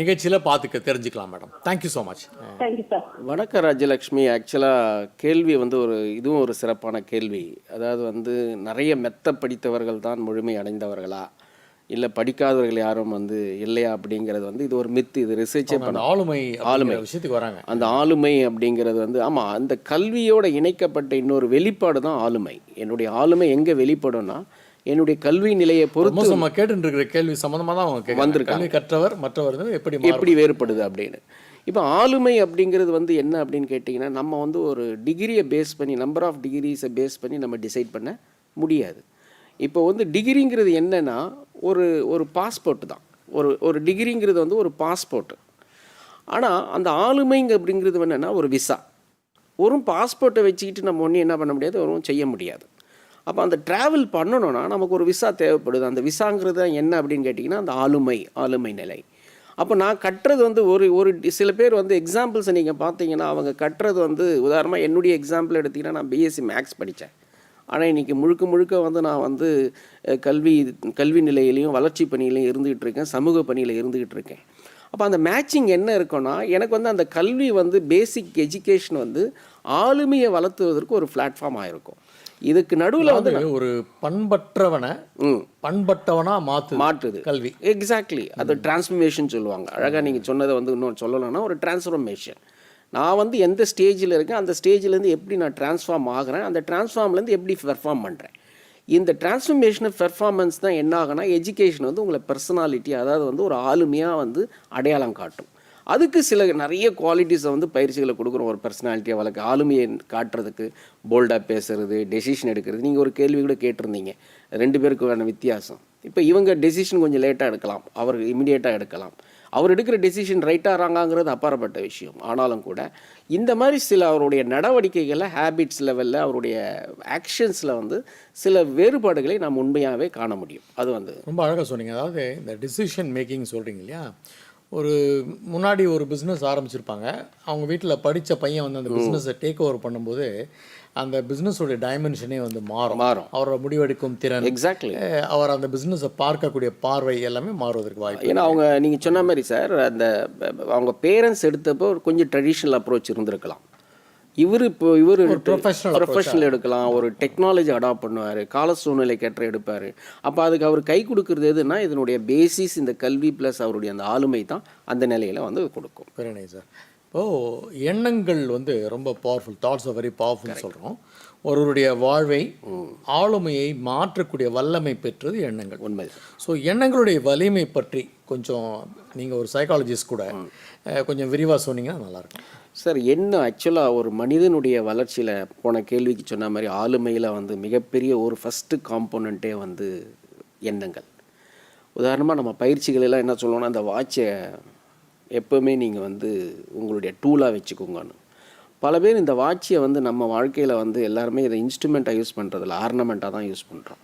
நிகழ்ச்சியில் பார்த்துக்க தெரிஞ்சுக்கலாம் madam. Thank you so much. Thank you sir. வணக்கம் ராஜலக்ஷ்மி. ஆக்சுவலாக கேள்வி வந்து இதுவும் ஒரு சிறப்பான கேள்வி. அதாவது வந்து நிறைய மெத்த படித்தவர்கள் தான் முழுமை அடைந்தவர்களா, இல்லை படிக்காதவர்கள் யாரும் வந்து இல்லையா அப்படிங்கிறது வந்து இது ஒரு மித்து. இது ரிசர்ச்சே பண்ண ஆளுமை விஷயத்துக்கு வராங்க. அந்த ஆளுமை அப்படிங்கிறது வந்து ஆமாம், அந்த கல்வியோட இணைக்கப்பட்ட இன்னொரு வெளிப்பாடு தான் ஆளுமை. என்னுடைய ஆளுமை எங்கே வெளிப்படும்னா என்னுடைய கல்வி நிலையை பொறுத்து நம்ம கேட்டு இருக்கிற கேள்வி சம்மந்தமாக தான் அவங்க வந்திருக்காங்க. கற்றவர் மற்றவர் எப்படி வேறுபடுது அப்படின்னு. இப்போ ஆளுமை அப்படிங்கிறது வந்து என்ன அப்படின்னு கேட்டிங்கன்னா நம்ம வந்து ஒரு டிகிரியை பேஸ் பண்ணி, நம்பர் ஆஃப் டிகிரிஸை பேஸ் பண்ணி நம்ம டிசைட் பண்ண முடியாது. இப்போ வந்து டிகிரிங்கிறது என்னென்னா ஒரு பாஸ்போர்ட் தான். ஒரு டிகிரிங்கிறது வந்து ஒரு பாஸ்போர்ட்டு. ஆனால் அந்த ஆளுமைங்க அப்படிங்கிறது என்னென்னா ஒரு விசா. ஒரு பாஸ்போர்ட்டை வச்சுக்கிட்டு நம்ம ஒன்றும் என்ன பண்ண முடியாது, ஒன்றும் செய்ய முடியாது. அப்போ அந்த ட்ராவல் பண்ணணுன்னா நமக்கு ஒரு விசா தேவைப்படுது. அந்த விசாங்கிறது என்ன அப்படின்னு கேட்டிங்கன்னா அந்த ஆளுமை நிலை. அப்போ நான் கட்டுறது வந்து ஒரு சில பேர் வந்து எக்ஸாம்பிள்ஸை நீங்கள் பார்த்தீங்கன்னா அவங்க கட்டுறது வந்து உதாரணமாக என்னுடைய எக்ஸாம்பிள் எடுத்திங்கன்னா நான் பிஎஸ்சி மேக்ஸ் படித்தேன். ஆனால் இன்றைக்கி முழுக்க வந்து நான் வந்து கல்வி நிலையிலையும் வளர்ச்சி பணியிலையும் இருந்துகிட்டு இருக்கேன், சமூக பணியில் இருந்துகிட்டு இருக்கேன். அப்போ அந்த மேட்சிங் என்ன இருக்குன்னா எனக்கு வந்து அந்த கல்வி வந்து பேசிக் எஜுகேஷன் வந்து ஆளுமையை வளர்த்துவதற்கு ஒரு பிளாட்ஃபார்ம் ஆகிருக்கும். இதுக்கு நடுவில் வந்து ஒரு பண்பட்டவனா மாற்றுது கல்வி. எக்ஸாக்ட்லி, அது டிரான்ஸ்ஃபர்மேஷன் சொல்லுவாங்க. அழகாக நீங்கள் சொன்னதை வந்து இன்னொன்று சொல்லலைன்னா ஒரு டிரான்ஸ்ஃபர்மேஷன். நான் வந்து எந்த ஸ்டேஜில் இருக்கேன், அந்த ஸ்டேஜ்லேருந்து எப்படி நான் டிரான்ஸ்ஃபார்ம் ஆகிறேன், அந்த டிரான்ஸ்ஃபார்ம்லேருந்து எப்படி பெர்ஃபார்ம் பண்ணுறேன். இந்த டிரான்ஸ்ஃபர்மேஷன் பெர்ஃபார்மன்ஸ் தான் என்ன ஆகுனா எஜுகேஷன் வந்து உங்களை பர்சனாலிட்டி, அதாவது வந்து ஒரு ஆளுமையாக வந்து அடையாளம் காட்டும். அதுக்கு நிறைய குவாலிட்டிஸை வந்து பயிற்சிகளை கொடுக்குறோம். ஒரு பர்சனாலிட்டியை வளர்க்க, ஆளுமையை காட்டுறதுக்கு, போல்டாக பேசுகிறது, டெசிஷன் எடுக்கிறது. நீங்கள் ஒரு கேள்வி கூட கேட்டிருந்தீங்க, 2 பேருக்கான வித்தியாசம். இப்போ இவங்க டெசிஷன் கொஞ்சம் லேட்டாக எடுக்கலாம், அவர் இமிடியேட்டாக எடுக்கலாம். அவர் எடுக்கிற டெசிஷன் ரைட்டாக ராங்காங்கிறது அப்பாற்பட்ட விஷயம். ஆனாலும் கூட இந்த மாதிரி சில அவருடைய நடவடிக்கைகளில், ஹேபிட்ஸ் லெவலில், அவருடைய ஆக்ஷன்ஸில் வந்து சில வேறுபாடுகளை நாம் உண்மையாகவே காண முடியும். அது வந்து ரொம்ப அழகாக சொன்னீங்க. அதாவது இந்த டிசிஷன் மேக்கிங் சொல்கிறீங்க இல்லையா, ஒரு முன்னாடி ஒரு பிஸ்னஸ் ஆரம்பிச்சிருப்பாங்க. அவங்க வீட்டில் படித்த பையன் வந்து அந்த பிஸ்னஸை டேக் ஓவர் பண்ணும்போது அந்த பிஸ்னஸோடைய டைமென்ஷனே வந்து மாறும். அவரோட முடிவெடுக்கும் திறன், எக்ஸாக்ட்லி, அவர் அந்த பிஸ்னஸை பார்க்கக்கூடிய பார்வை எல்லாமே மாறுவதற்கு வாய்ப்பு. ஏன்னா அவங்க நீங்கள் சொன்ன மாதிரி சார், அந்த அவங்க பேரண்ட்ஸ் எடுத்தப்போ கொஞ்சம் ட்ரெடிஷ்னல் அப்ரோச் இருந்திருக்கலாம். இவர் ப்ரொஃபஷனல் எடுக்கலாம், ஒரு டெக்னாலஜி அடாப்ட் பண்ணுவார், கால சூழ்நிலைக்கேற்ற எடுப்பார். அப்போ அதுக்கு அவர் கை கொடுக்குறது எதுனா இதனுடைய பேசிஸ் இந்த கல்வி ப்ளஸ் அவருடைய அந்த ஆளுமை தான் அந்த நிலையில் வந்து கொடுக்கும். Very nice sir. இப்போது எண்ணங்கள் வந்து ரொம்ப powerful, thoughts are very powerful சொல்கிறோம். ஒருவருடைய வாழ்வை ஆளுமையை மாற்றக்கூடிய வல்லமை பெற்றது எண்ணங்கள். உண்மை. ஸோ எண்ணங்களுடைய வலிமை பற்றி கொஞ்சம் நீங்கள் ஒரு சைக்காலஜிஸ்ட் கூட கொஞ்சம் விரிவாக சொன்னீங்கன்னா நல்லாயிருக்கும் சார். எண்ணம் ஆக்சுவலாக ஒரு மனிதனுடைய வளர்ச்சியில் போன கேள்விக்கு சொன்ன மாதிரி ஆளுமையில் வந்து மிகப்பெரிய ஒரு ஃபஸ்ட்டு காம்போனண்ட்டே வந்து எண்ணங்கள். உதாரணமாக நம்ம பயிற்சிகளெல்லாம் என்ன சொல்லுவோம்னா, அந்த வாட்சை எப்போவுமே நீங்கள் வந்து உங்களுடைய டூலாக வச்சுக்கோங்கன்னு. பல பேர் இந்த வாட்சியை வந்து நம்ம வாழ்க்கையில் வந்து எல்லாருமே இதை இன்ஸ்ட்ருமெண்ட்டாக யூஸ் பண்ணுறதில்ல, ஆர்னமெண்ட்டாக தான் யூஸ் பண்ணுறோம்.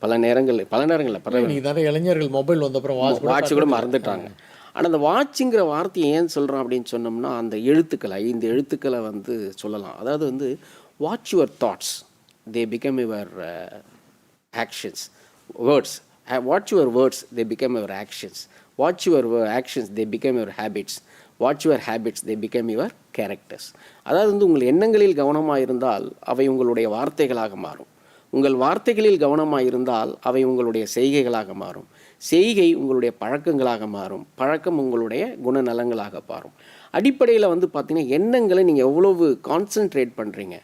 பல நேரங்களில் நீங்கள் நிறைய இளைஞர்கள் மொபைல் வந்தப்புறம் வாட்ச் கூட மறந்துட்டாங்க. ஆனால் அந்த வாட்சுங்கிற வார்த்தையை ஏன் சொல்கிறோம் அப்படின்னு சொன்னோம்னா, அந்த எழுத்துக்களை 5 எழுத்துக்களை வந்து சொல்லலாம். அதாவது வந்து watch your thoughts, they become your actions. Words, watch your words, they become your actions. Watch your actions, they become your habits. Watch your habits, they become your characters. அதாவது வந்து உங்கள் எண்ணங்களில் கவனமாக இருந்தால் அவை உங்களுடைய வார்த்தைகளாக மாறும். உங்கள் வார்த்தைகளில் கவனமாக இருந்தால் அவை உங்களுடைய செய்கைகளாக மாறும். செய்கை உங்களுடைய பழக்கங்களாக மாறும். பழக்கம் உங்களுடைய குணநலங்களாக மாறும். அடிப்படையில் வந்து பார்த்திங்கன்னா எண்ணங்களை நீங்கள் எவ்வளவு கான்சென்ட்ரேட் பண்ணுறீங்க.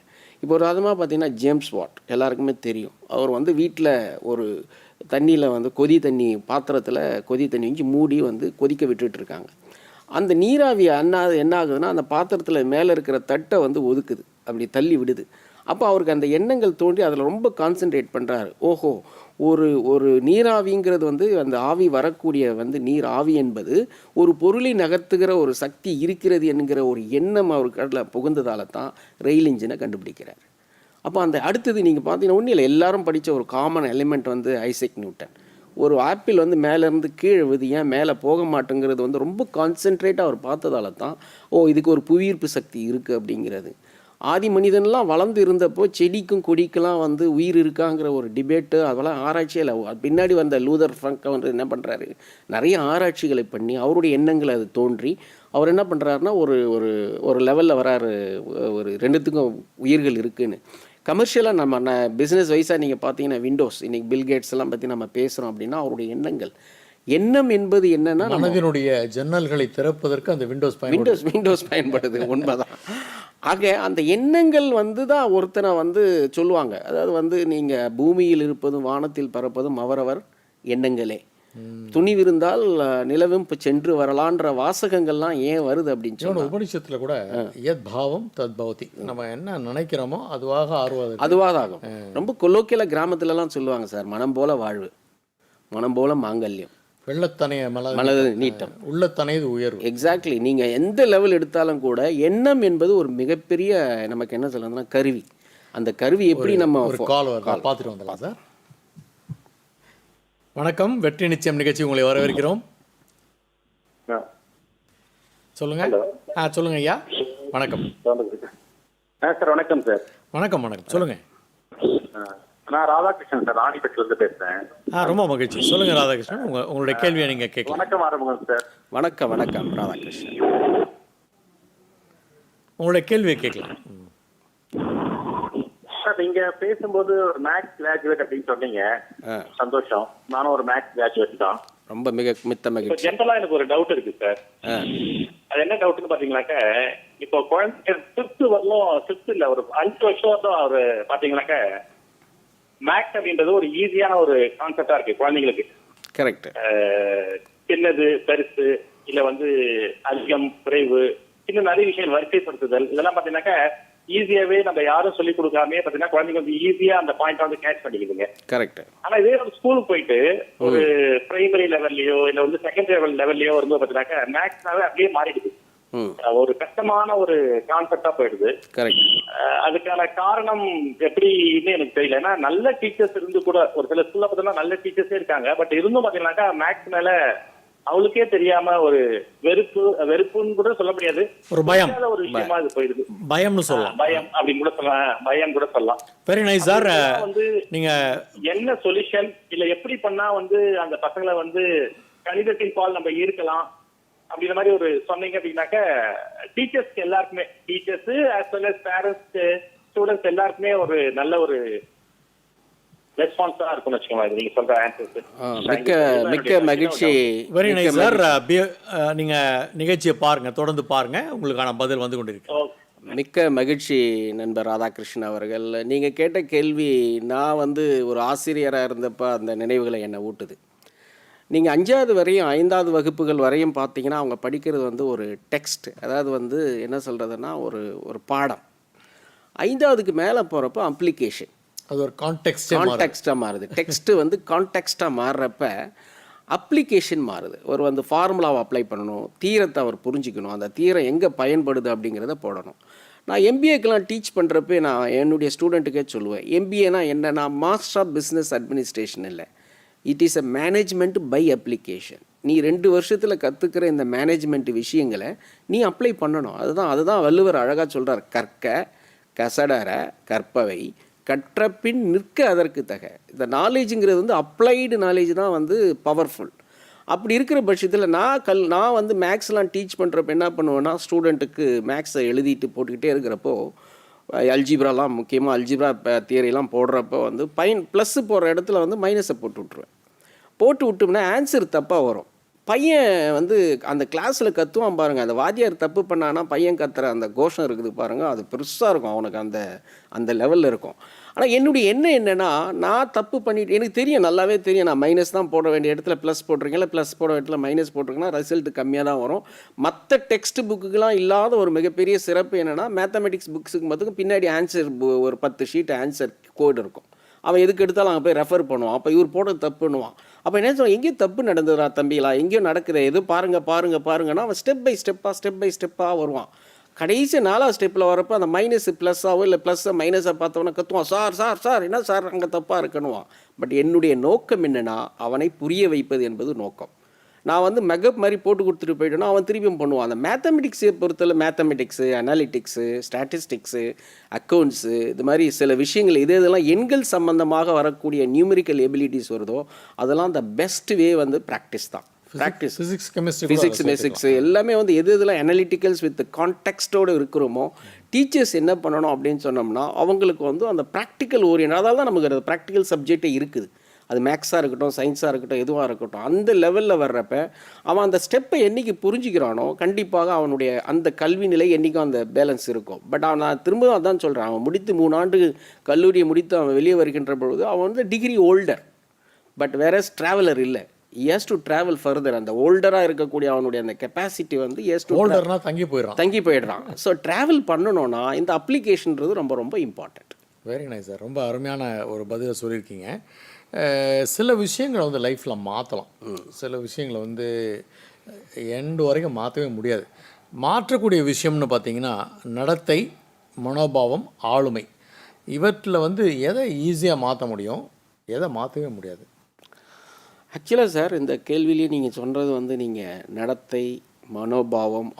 இப்போ ஒரு விதமாக பார்த்திங்கன்னா ஜேம்ஸ் வாட் எல்லாருக்குமே தெரியும். அவர் வந்து வீட்டில் ஒரு தண்ணியில் வந்து பாத்திரத்தில் கொதி தண்ணி வச்சு மூடி வந்து கொதிக்க விட்டுட்ருக்காங்க. அந்த நீராவி என்ன ஆகுதுன்னா, அந்த பாத்திரத்தில் மேலே இருக்கிற தட்டை வந்து ஒதுக்குது, அப்படி தள்ளி விடுது. அப்போ அவருக்கு அந்த எண்ணங்கள் தோன்றி அதில் ரொம்ப கான்சென்ட்ரேட் பண்ணுறாரு. ஓஹோ, ஒரு நீராவிங்கிறது வந்து அந்த ஆவி வரக்கூடிய வந்து நீர் ஆவி என்பது ஒரு பொருளை நகர்த்துகிற ஒரு சக்தி இருக்கிறது என்கிற ஒரு எண்ணம் அவருக்கு அதில் புகுந்ததால தான் ரயில் இன்ஜினை கண்டுபிடிக்கிறார். அப்போ அந்த அடுத்தது நீங்கள் பார்த்தீங்கன்னா ஒன்றும் இல்லை, எல்லாரும் படித்த ஒரு காமன் எலிமெண்ட் வந்து ஐசக் நியூட்டன். ஒரு ஆப்பிள் வந்து மேலேருந்து கீழே விழுது, ஏன் மேலே போக மாட்டேங்கிறது வந்து ரொம்ப கான்சென்ட்ரேட்டாக அவர் பார்த்ததால தான் இதுக்கு ஒரு புவியீர்ப்பு சக்தி இருக்குது அப்படிங்கிறது. ஆதி மனிதன்லாம் வளர்ந்து இருந்தப்போ செடிக்கும் கொடிக்கெல்லாம் வந்து உயிர் இருக்காங்கிற ஒரு டிபேட்டு அதெல்லாம் ஆராய்ச்சியில் பின்னாடி வந்த லூதர் ஃப்ரங்க் வந்து என்ன பண்ணுறாரு, நிறைய ஆராய்ச்சிகளை பண்ணி அவருடைய எண்ணங்கள் அது தோன்றி அவர் என்ன பண்ணுறாருன்னா ஒரு ஒரு ஒரு லெவலில் வராரு, ஒரு ரெண்டுத்துக்கும் உயிர்கள் இருக்குதுன்னு. கமர்ஷியலாக நம்ம பிஸ்னஸ் வைஸாக நீங்கள் பார்த்தீங்கன்னா விண்டோஸ், இன்றைக்கி பில்கேட்ஸ் எல்லாம் பற்றி நம்ம பேசுகிறோம் அப்படின்னா அவருடைய எண்ணம் என்பது என்னன்னா மனதினுடைய ஜன்னல்களை திறப்பதற்கு அந்த விண்டோஸ் பயன்படுது. உண்மைதான். ஆக அந்த எண்ணங்கள் வந்து தான் ஒருத்தனை வந்து சொல்லுவாங்க. அதாவது வந்து நீங்கள் பூமியில் இருப்பதும் வானத்தில் பறப்பதும் அவரவர் எண்ணங்களே, துணிவிருந்தால் நிலவும் இப்போ சென்று வரலான்ற வாசகங்கள்லாம் ஏன் வருது அப்படின்னு சொல்லி உபனிஷத்தில் கூட யத் பாவம் தத் பவதி, நம்ம என்ன நினைக்கிறோமோ அதுவாக ஆகும். ரொம்ப கொலோக்கியலாக கிராமத்துலலாம் சொல்லுவாங்க சார், மனம் போல வாழ்வு, மனம் போல மாங்கல்யம், வெள்ளத்தனைய மனது நீட்டம், உள்ளத்தனையது உயர்வு. எக்ஸாக்ட்லி. நீங்கள் எந்த லெவல் எடுத்தாலும் கூட எண்ணம் என்பது ஒரு மிகப்பெரிய நமக்கு என்ன சொல்றதுன்னா கருவி. அந்த கருவி எப்படி நம்ம பார்த்துட்டு வந்துடலாம் சார். வணக்கம், வெற்றி நிச்சயம் நிகழ்ச்சி உங்களை வரவேற்கிறோம். சொல்லுங்க. சொல்லுங்க ஐயா. வணக்கம் சார். வணக்கம் சார். வணக்கம் வணக்கம். சொல்லுங்க. நான் ராதாகிருஷ்ணன் சார், ராணிப்பேட்டிலிருந்து பேசுறேன். ரொம்ப மகிழ்ச்சி. சொல்லுங்க ராதாகிருஷ்ணன், உங்களுடைய கேள்வியை நீங்க கேட்கலாம். வணக்கம் ஆரம்பம் சார். வணக்கம் வணக்கம் ராதாகிருஷ்ணன், உங்களுடைய கேள்வியை கேட்கலாம் சார். நீங்க பேசும்போது ஒரு மேக்ஸ் கிராஜுவேட் அப்படின்னு சொன்னீங்க, சந்தோஷம். நானும் ஒரு மேக்ஸ் கிராஜுவேட் தான். ரொம்ப மித்த மகிழ்ச்சி. ஜென்ரலா எனக்கு ஒரு டவுட் இருக்கு சார். அது என்ன டவுட்னு பாத்தீங்கன்னாக்க, இப்போ குழந்தை 5th வரலும் 5th இல்ல ஒரு 5 வருஷம் வரலும் அவரு பாத்தீங்கன்னாக்க மேக்ஸ் அப்படின்றது ஒரு ஈஸியான ஒரு கான்செப்டா இருக்கு குழந்தைங்களுக்கு. கரெக்ட். சின்னது பெருசு இல்ல வந்து அதிகம் குறைவு இன்னும் நிறைய விஷயம் வரிசைப்படுத்துதல் இதெல்லாம் பாத்தீங்கன்னாக்க ஈஸியாவே நம்ம யாரும் சொல்லிக் கொடுக்காமே பாத்தீங்கன்னா குழந்தைங்க வந்து ஈஸியா அந்த பாயிண்ட் வந்து கேட்ச் பண்ணிக்குதுங்க. கரெக்ட். ஆனா இதே ஒரு ஸ்கூலுக்கு போயிட்டு ஒரு பிரைமரி லெவல்லயோ இல்ல வந்து செகண்டரி லெவல்லயோ வரும்போது பாத்தீங்கன்னாக்க மேக்ஸ்னாவே அப்படியே மாறிடுது. ஒரு கஷ்டமான ஒரு கான்செப்டா போயிடுது. கரெக்ட். அதுக்கான காரணம் எப்படின்னு எனக்கு தெரியல. ஏன்னா நல்ல டீச்சர்ஸ் இருந்து கூட ஒரு சில ஸ்கூல்ல பாத்தீங்கன்னா நல்ல டீச்சர்ஸே இருக்காங்க. பட் இருந்தும் பாத்தீங்கன்னாக்கா மேக்ஸ் மேல அவளுக்கே தெரியாம ஒரு வெறுப்புன்னு கூட சொல்ல முடியாது, ஒரு பயம், ஒரு விஷயமா இது போயிடுது. பயம்னு சொல்லலாம், பயம் அப்படின்னு கூட சொல்லலாம், பயம் கூட சொல்லலாம். Very nice sir. வந்து நீங்க என்ன சொல்யூஷன் இல்ல எப்படி பண்ணா வந்து அந்த பசங்களை வந்து கணிதத்தின் பால் நம்ம ஈர்க்கலாம் அப்படின்ற மாதிரி ஒரு சொன்னீங்க அப்படின்னாக்க, டீச்சர்ஸ்க்கு எல்லாருக்குமே, teachers as well as parents, students எல்லாருக்குமே ஒரு நல்ல ஒரு ரெஸ்பான்ஸா இருக்கும்னு வச்சுக்கோங்க நீங்க சொல்ற ஆன்சர்ஸ். மிக்க மகிழ்ச்சி. Very nice sir. நீங்க நிகழ்ச்சியை பாருங்க, தொடர்ந்து பாருங்க, உங்களுக்கான பதில் வந்து கொண்டிருக்கு. மிக்க மகிழ்ச்சி நண்பர் ராதாகிருஷ்ணன் அவர்கள். நீங்கள் கேட்ட கேள்வி நான் வந்து ஒரு ஆசிரியராக இருந்தப்போ அந்த நினைவுகளை என்னை ஊட்டுது. நீங்கள் 5வது வரையும் 5வது வகுப்புகள் வரையும் பார்த்தீங்கன்னா அவங்க படிக்கிறது வந்து ஒரு டெக்ஸ்ட், அதாவது வந்து என்ன சொல்கிறதுனா ஒரு ஒரு பாடம். 5வதுக்கு மேலே போகிறப்போ அப்ளிகேஷன், அது ஒரு கான்டெக்ஸ்டாக மாறுது. டெக்ஸ்ட்டு வந்து கான்டெக்ஸ்டாக மாறுறப்ப அப்ளிகேஷன் மாறுது. ஒரு வந்து ஃபார்முலாவை அப்ளை பண்ணணும், தீரத்தை அவர் புரிஞ்சிக்கணும், அந்த தீரம் எங்கே பயன்படுது அப்படிங்கிறத போடணும். நான் எம்பிஏக்கெலாம் டீச் பண்ணுறப்ப நான் என்னுடைய ஸ்டூடெண்ட்டுக்கே சொல்லுவேன், எம்பிஏனா என்னன்னா மாஸ்டர் ஆஃப் பிஸ்னஸ் அட்மினிஸ்ட்ரேஷன் இல்லை, it is a management by application. நீ 2 வருஷத்தில் கற்றுக்கிற இந்த மேனேஜ்மெண்ட் விஷயங்களை நீ அப்ளை பண்ணணும். அதுதான் வள்ளுவர் அழகாக சொல்கிறார், கற்க கசடர கற்பவை கற்ற பின் நிற்க அதற்கு தக. இந்த நாலேஜுங்கிறது வந்து அப்ளைடு நாலேஜ் தான் வந்து பவர்ஃபுல். அப்படி இருக்கிற பட்சத்தில் நான் வந்து மேக்ஸ்லாம் டீச் பண்ணுறப்ப என்ன பண்ணுவேன்னா, ஸ்டூடெண்ட்டுக்கு மேக்ஸை எழுதிட்டு போட்டுக்கிட்டே இருக்கிறப்போ, அல்ஜிப்ராலாம் முக்கியமாக அல்ஜிப்ரா தியரிலாம் போடுறப்போ வந்து ப்ளஸ்ஸு போடுற இடத்துல வந்து மைனஸை போட்டு விட்ருவேன். போட்டு விட்டோம்னா ஆன்சர் தப்பாக வரும். பையன் வந்து அந்த கிளாஸில் கற்றுவான் பாருங்கள், அந்த வாத்தியார் தப்பு பண்ணான்னா பையன் கத்துற அந்த கோஷம் இருக்குது பாருங்கள், அது பெருசாக இருக்கும், அவனுக்கு அந்த லெவலில் இருக்கும். ஆனால் என்னுடைய என்னென்னா, நான் தப்பு பண்ணிட்டு எனக்கு தெரியும், நல்லாவே தெரியும், நான் மைனஸ் தான் போட வேண்டிய இடத்துல ப்ளஸ் போட்டிருக்கேன், ப்ளஸ் போட வேண்டிய இடத்துல மைனஸ் போட்டிருக்கேன்னா ரிசல்ட் கம்மியாக தான் வரும். மற்ற டெக்ஸ்ட் புக்குக்கெலாம் இல்லாத ஒரு மிகப்பெரிய சிறப்பு என்னென்னா, மேத்தமெட்டிக்ஸ் புக்ஸுக்கு மட்டும் பின்னாடி ஆன்சர் ஒரு 10 ஷீட் ஆன்சர் கோடு இருக்கும். அவன் எதுக்கு எடுத்தாலும் அங்கே போய் ரெஃபர் பண்ணுவான். அப்போ இவர் போட தப்புன்னுவான். அப்போ என்ன சொல்லுவான், எங்கேயும் தப்பு நடந்ததுடா தம்பிகளா, எங்கேயும் நடக்குது, எது பாருங்கன்னா அவன் ஸ்டெப் பை ஸ்டெப்பாக வருவான். கடைசி 4வது ஸ்டெப்பில் வரப்போ அந்த மைனஸ் ப்ளஸ்ஸாவோ இல்லை ப்ளஸ்ஸை மைனஸாக பார்த்தவொன்னே கற்றுவான், சார் என்ன சார் அங்கே தப்பாக இருக்கணுவான். பட் என்னுடைய நோக்கம் என்னென்னா, அவனை புரிய வைப்பது என்பது நோக்கம். நான் வந்து மெகப் மாதிரி போட்டு கொடுத்துட்டு போயிட்டேன்னா அவன் திரும்பியும் பண்ணுவான். அந்த மேத்தமெட்டிக்ஸை பொறுத்தவரை மேத்தமெட்டிக்ஸு, அனாலிட்டிக்ஸு, ஸ்டாட்டிஸ்டிக்ஸு, அக்கௌண்ட்ஸு, இது மாதிரி சில விஷயங்கள் இதெல்லாம் எண்கள் சம்பந்தமாக வரக்கூடிய நியூமெரிக்கல் எபிலிட்டிஸ் வருதோ அதெல்லாம் த பெஸ்ட் வே வந்து ப்ராக்டிஸ் தான். ப்ராக்டிஸ் ஃபிசிக்ஸ் எல்லாமே வந்து எதெல்லாம் அனாலிட்டிக்கல்ஸ் வித் கான்டெக்ஸ்டோடு இருக்கிறோமோ, டீச்சர்ஸ் என்ன பண்ணணும் அப்படின்னு சொன்னோம்னா அவங்களுக்கு வந்து அந்த ப்ராக்டிக்கல் ஓரியன்ட், அதால் தான் நமக்கு அது ப்ராக்டிக்கல் சப்ஜெக்டே இருக்குது. அது மேக்ஸாக இருக்கட்டும், சயின்ஸாக இருக்கட்டும், எதுவாக இருக்கட்டும், அந்த லெவலில் வர்றப்ப அவன் அந்த ஸ்டெப்பை என்றைக்கு புரிஞ்சுக்கிறானோ கண்டிப்பாக அவனுடைய அந்த கல்வி நிலை என்றைக்கும் அந்த பேலன்ஸ் இருக்கும். பட் நான் திரும்பவும் அதான் சொல்கிறேன், அவன் முடித்து 3 ஆண்டு கல்லூரியை முடித்து அவன் வெளியே வருகின்ற பொழுது அவன் வந்து டிகிரி ஹோல்டர், பட் வேற ட்ராவலர் இல்லை. Has to travel further. அந்த ஓல்டராக இருக்கக்கூடிய அவனுடைய அந்த கெப்பாசிட்டி வந்து தங்கி போயிடுறான். ஸோ ட்ராவல் பண்ணணும்னா இந்த அப்ளிகேஷன்றது ரொம்ப ரொம்ப இம்பார்ட்டண்ட். வெரி நைஸ் சார், ரொம்ப அருமையான ஒரு பதிலை சொல்லியிருக்கீங்க. சில விஷயங்களை வந்து லைஃப்பில் மாற்றலாம், சில விஷயங்களை வந்து எண்டு வரைக்கும் மாற்றவே முடியாது. மாற்றக்கூடிய விஷயம்னு பார்த்திங்கன்னா நடத்தை, மனோபாவம், ஆளுமை, இவற்றில் வந்து எதை ஈஸியாக மாற்ற முடியும், எதை மாற்றவே முடியாது? ஆக்சுவலாக சார் இந்த கேள்வியிலேயே நீங்கள் சொல்கிறது வந்து நீங்கள் நடத்தை, மனோபாவம்,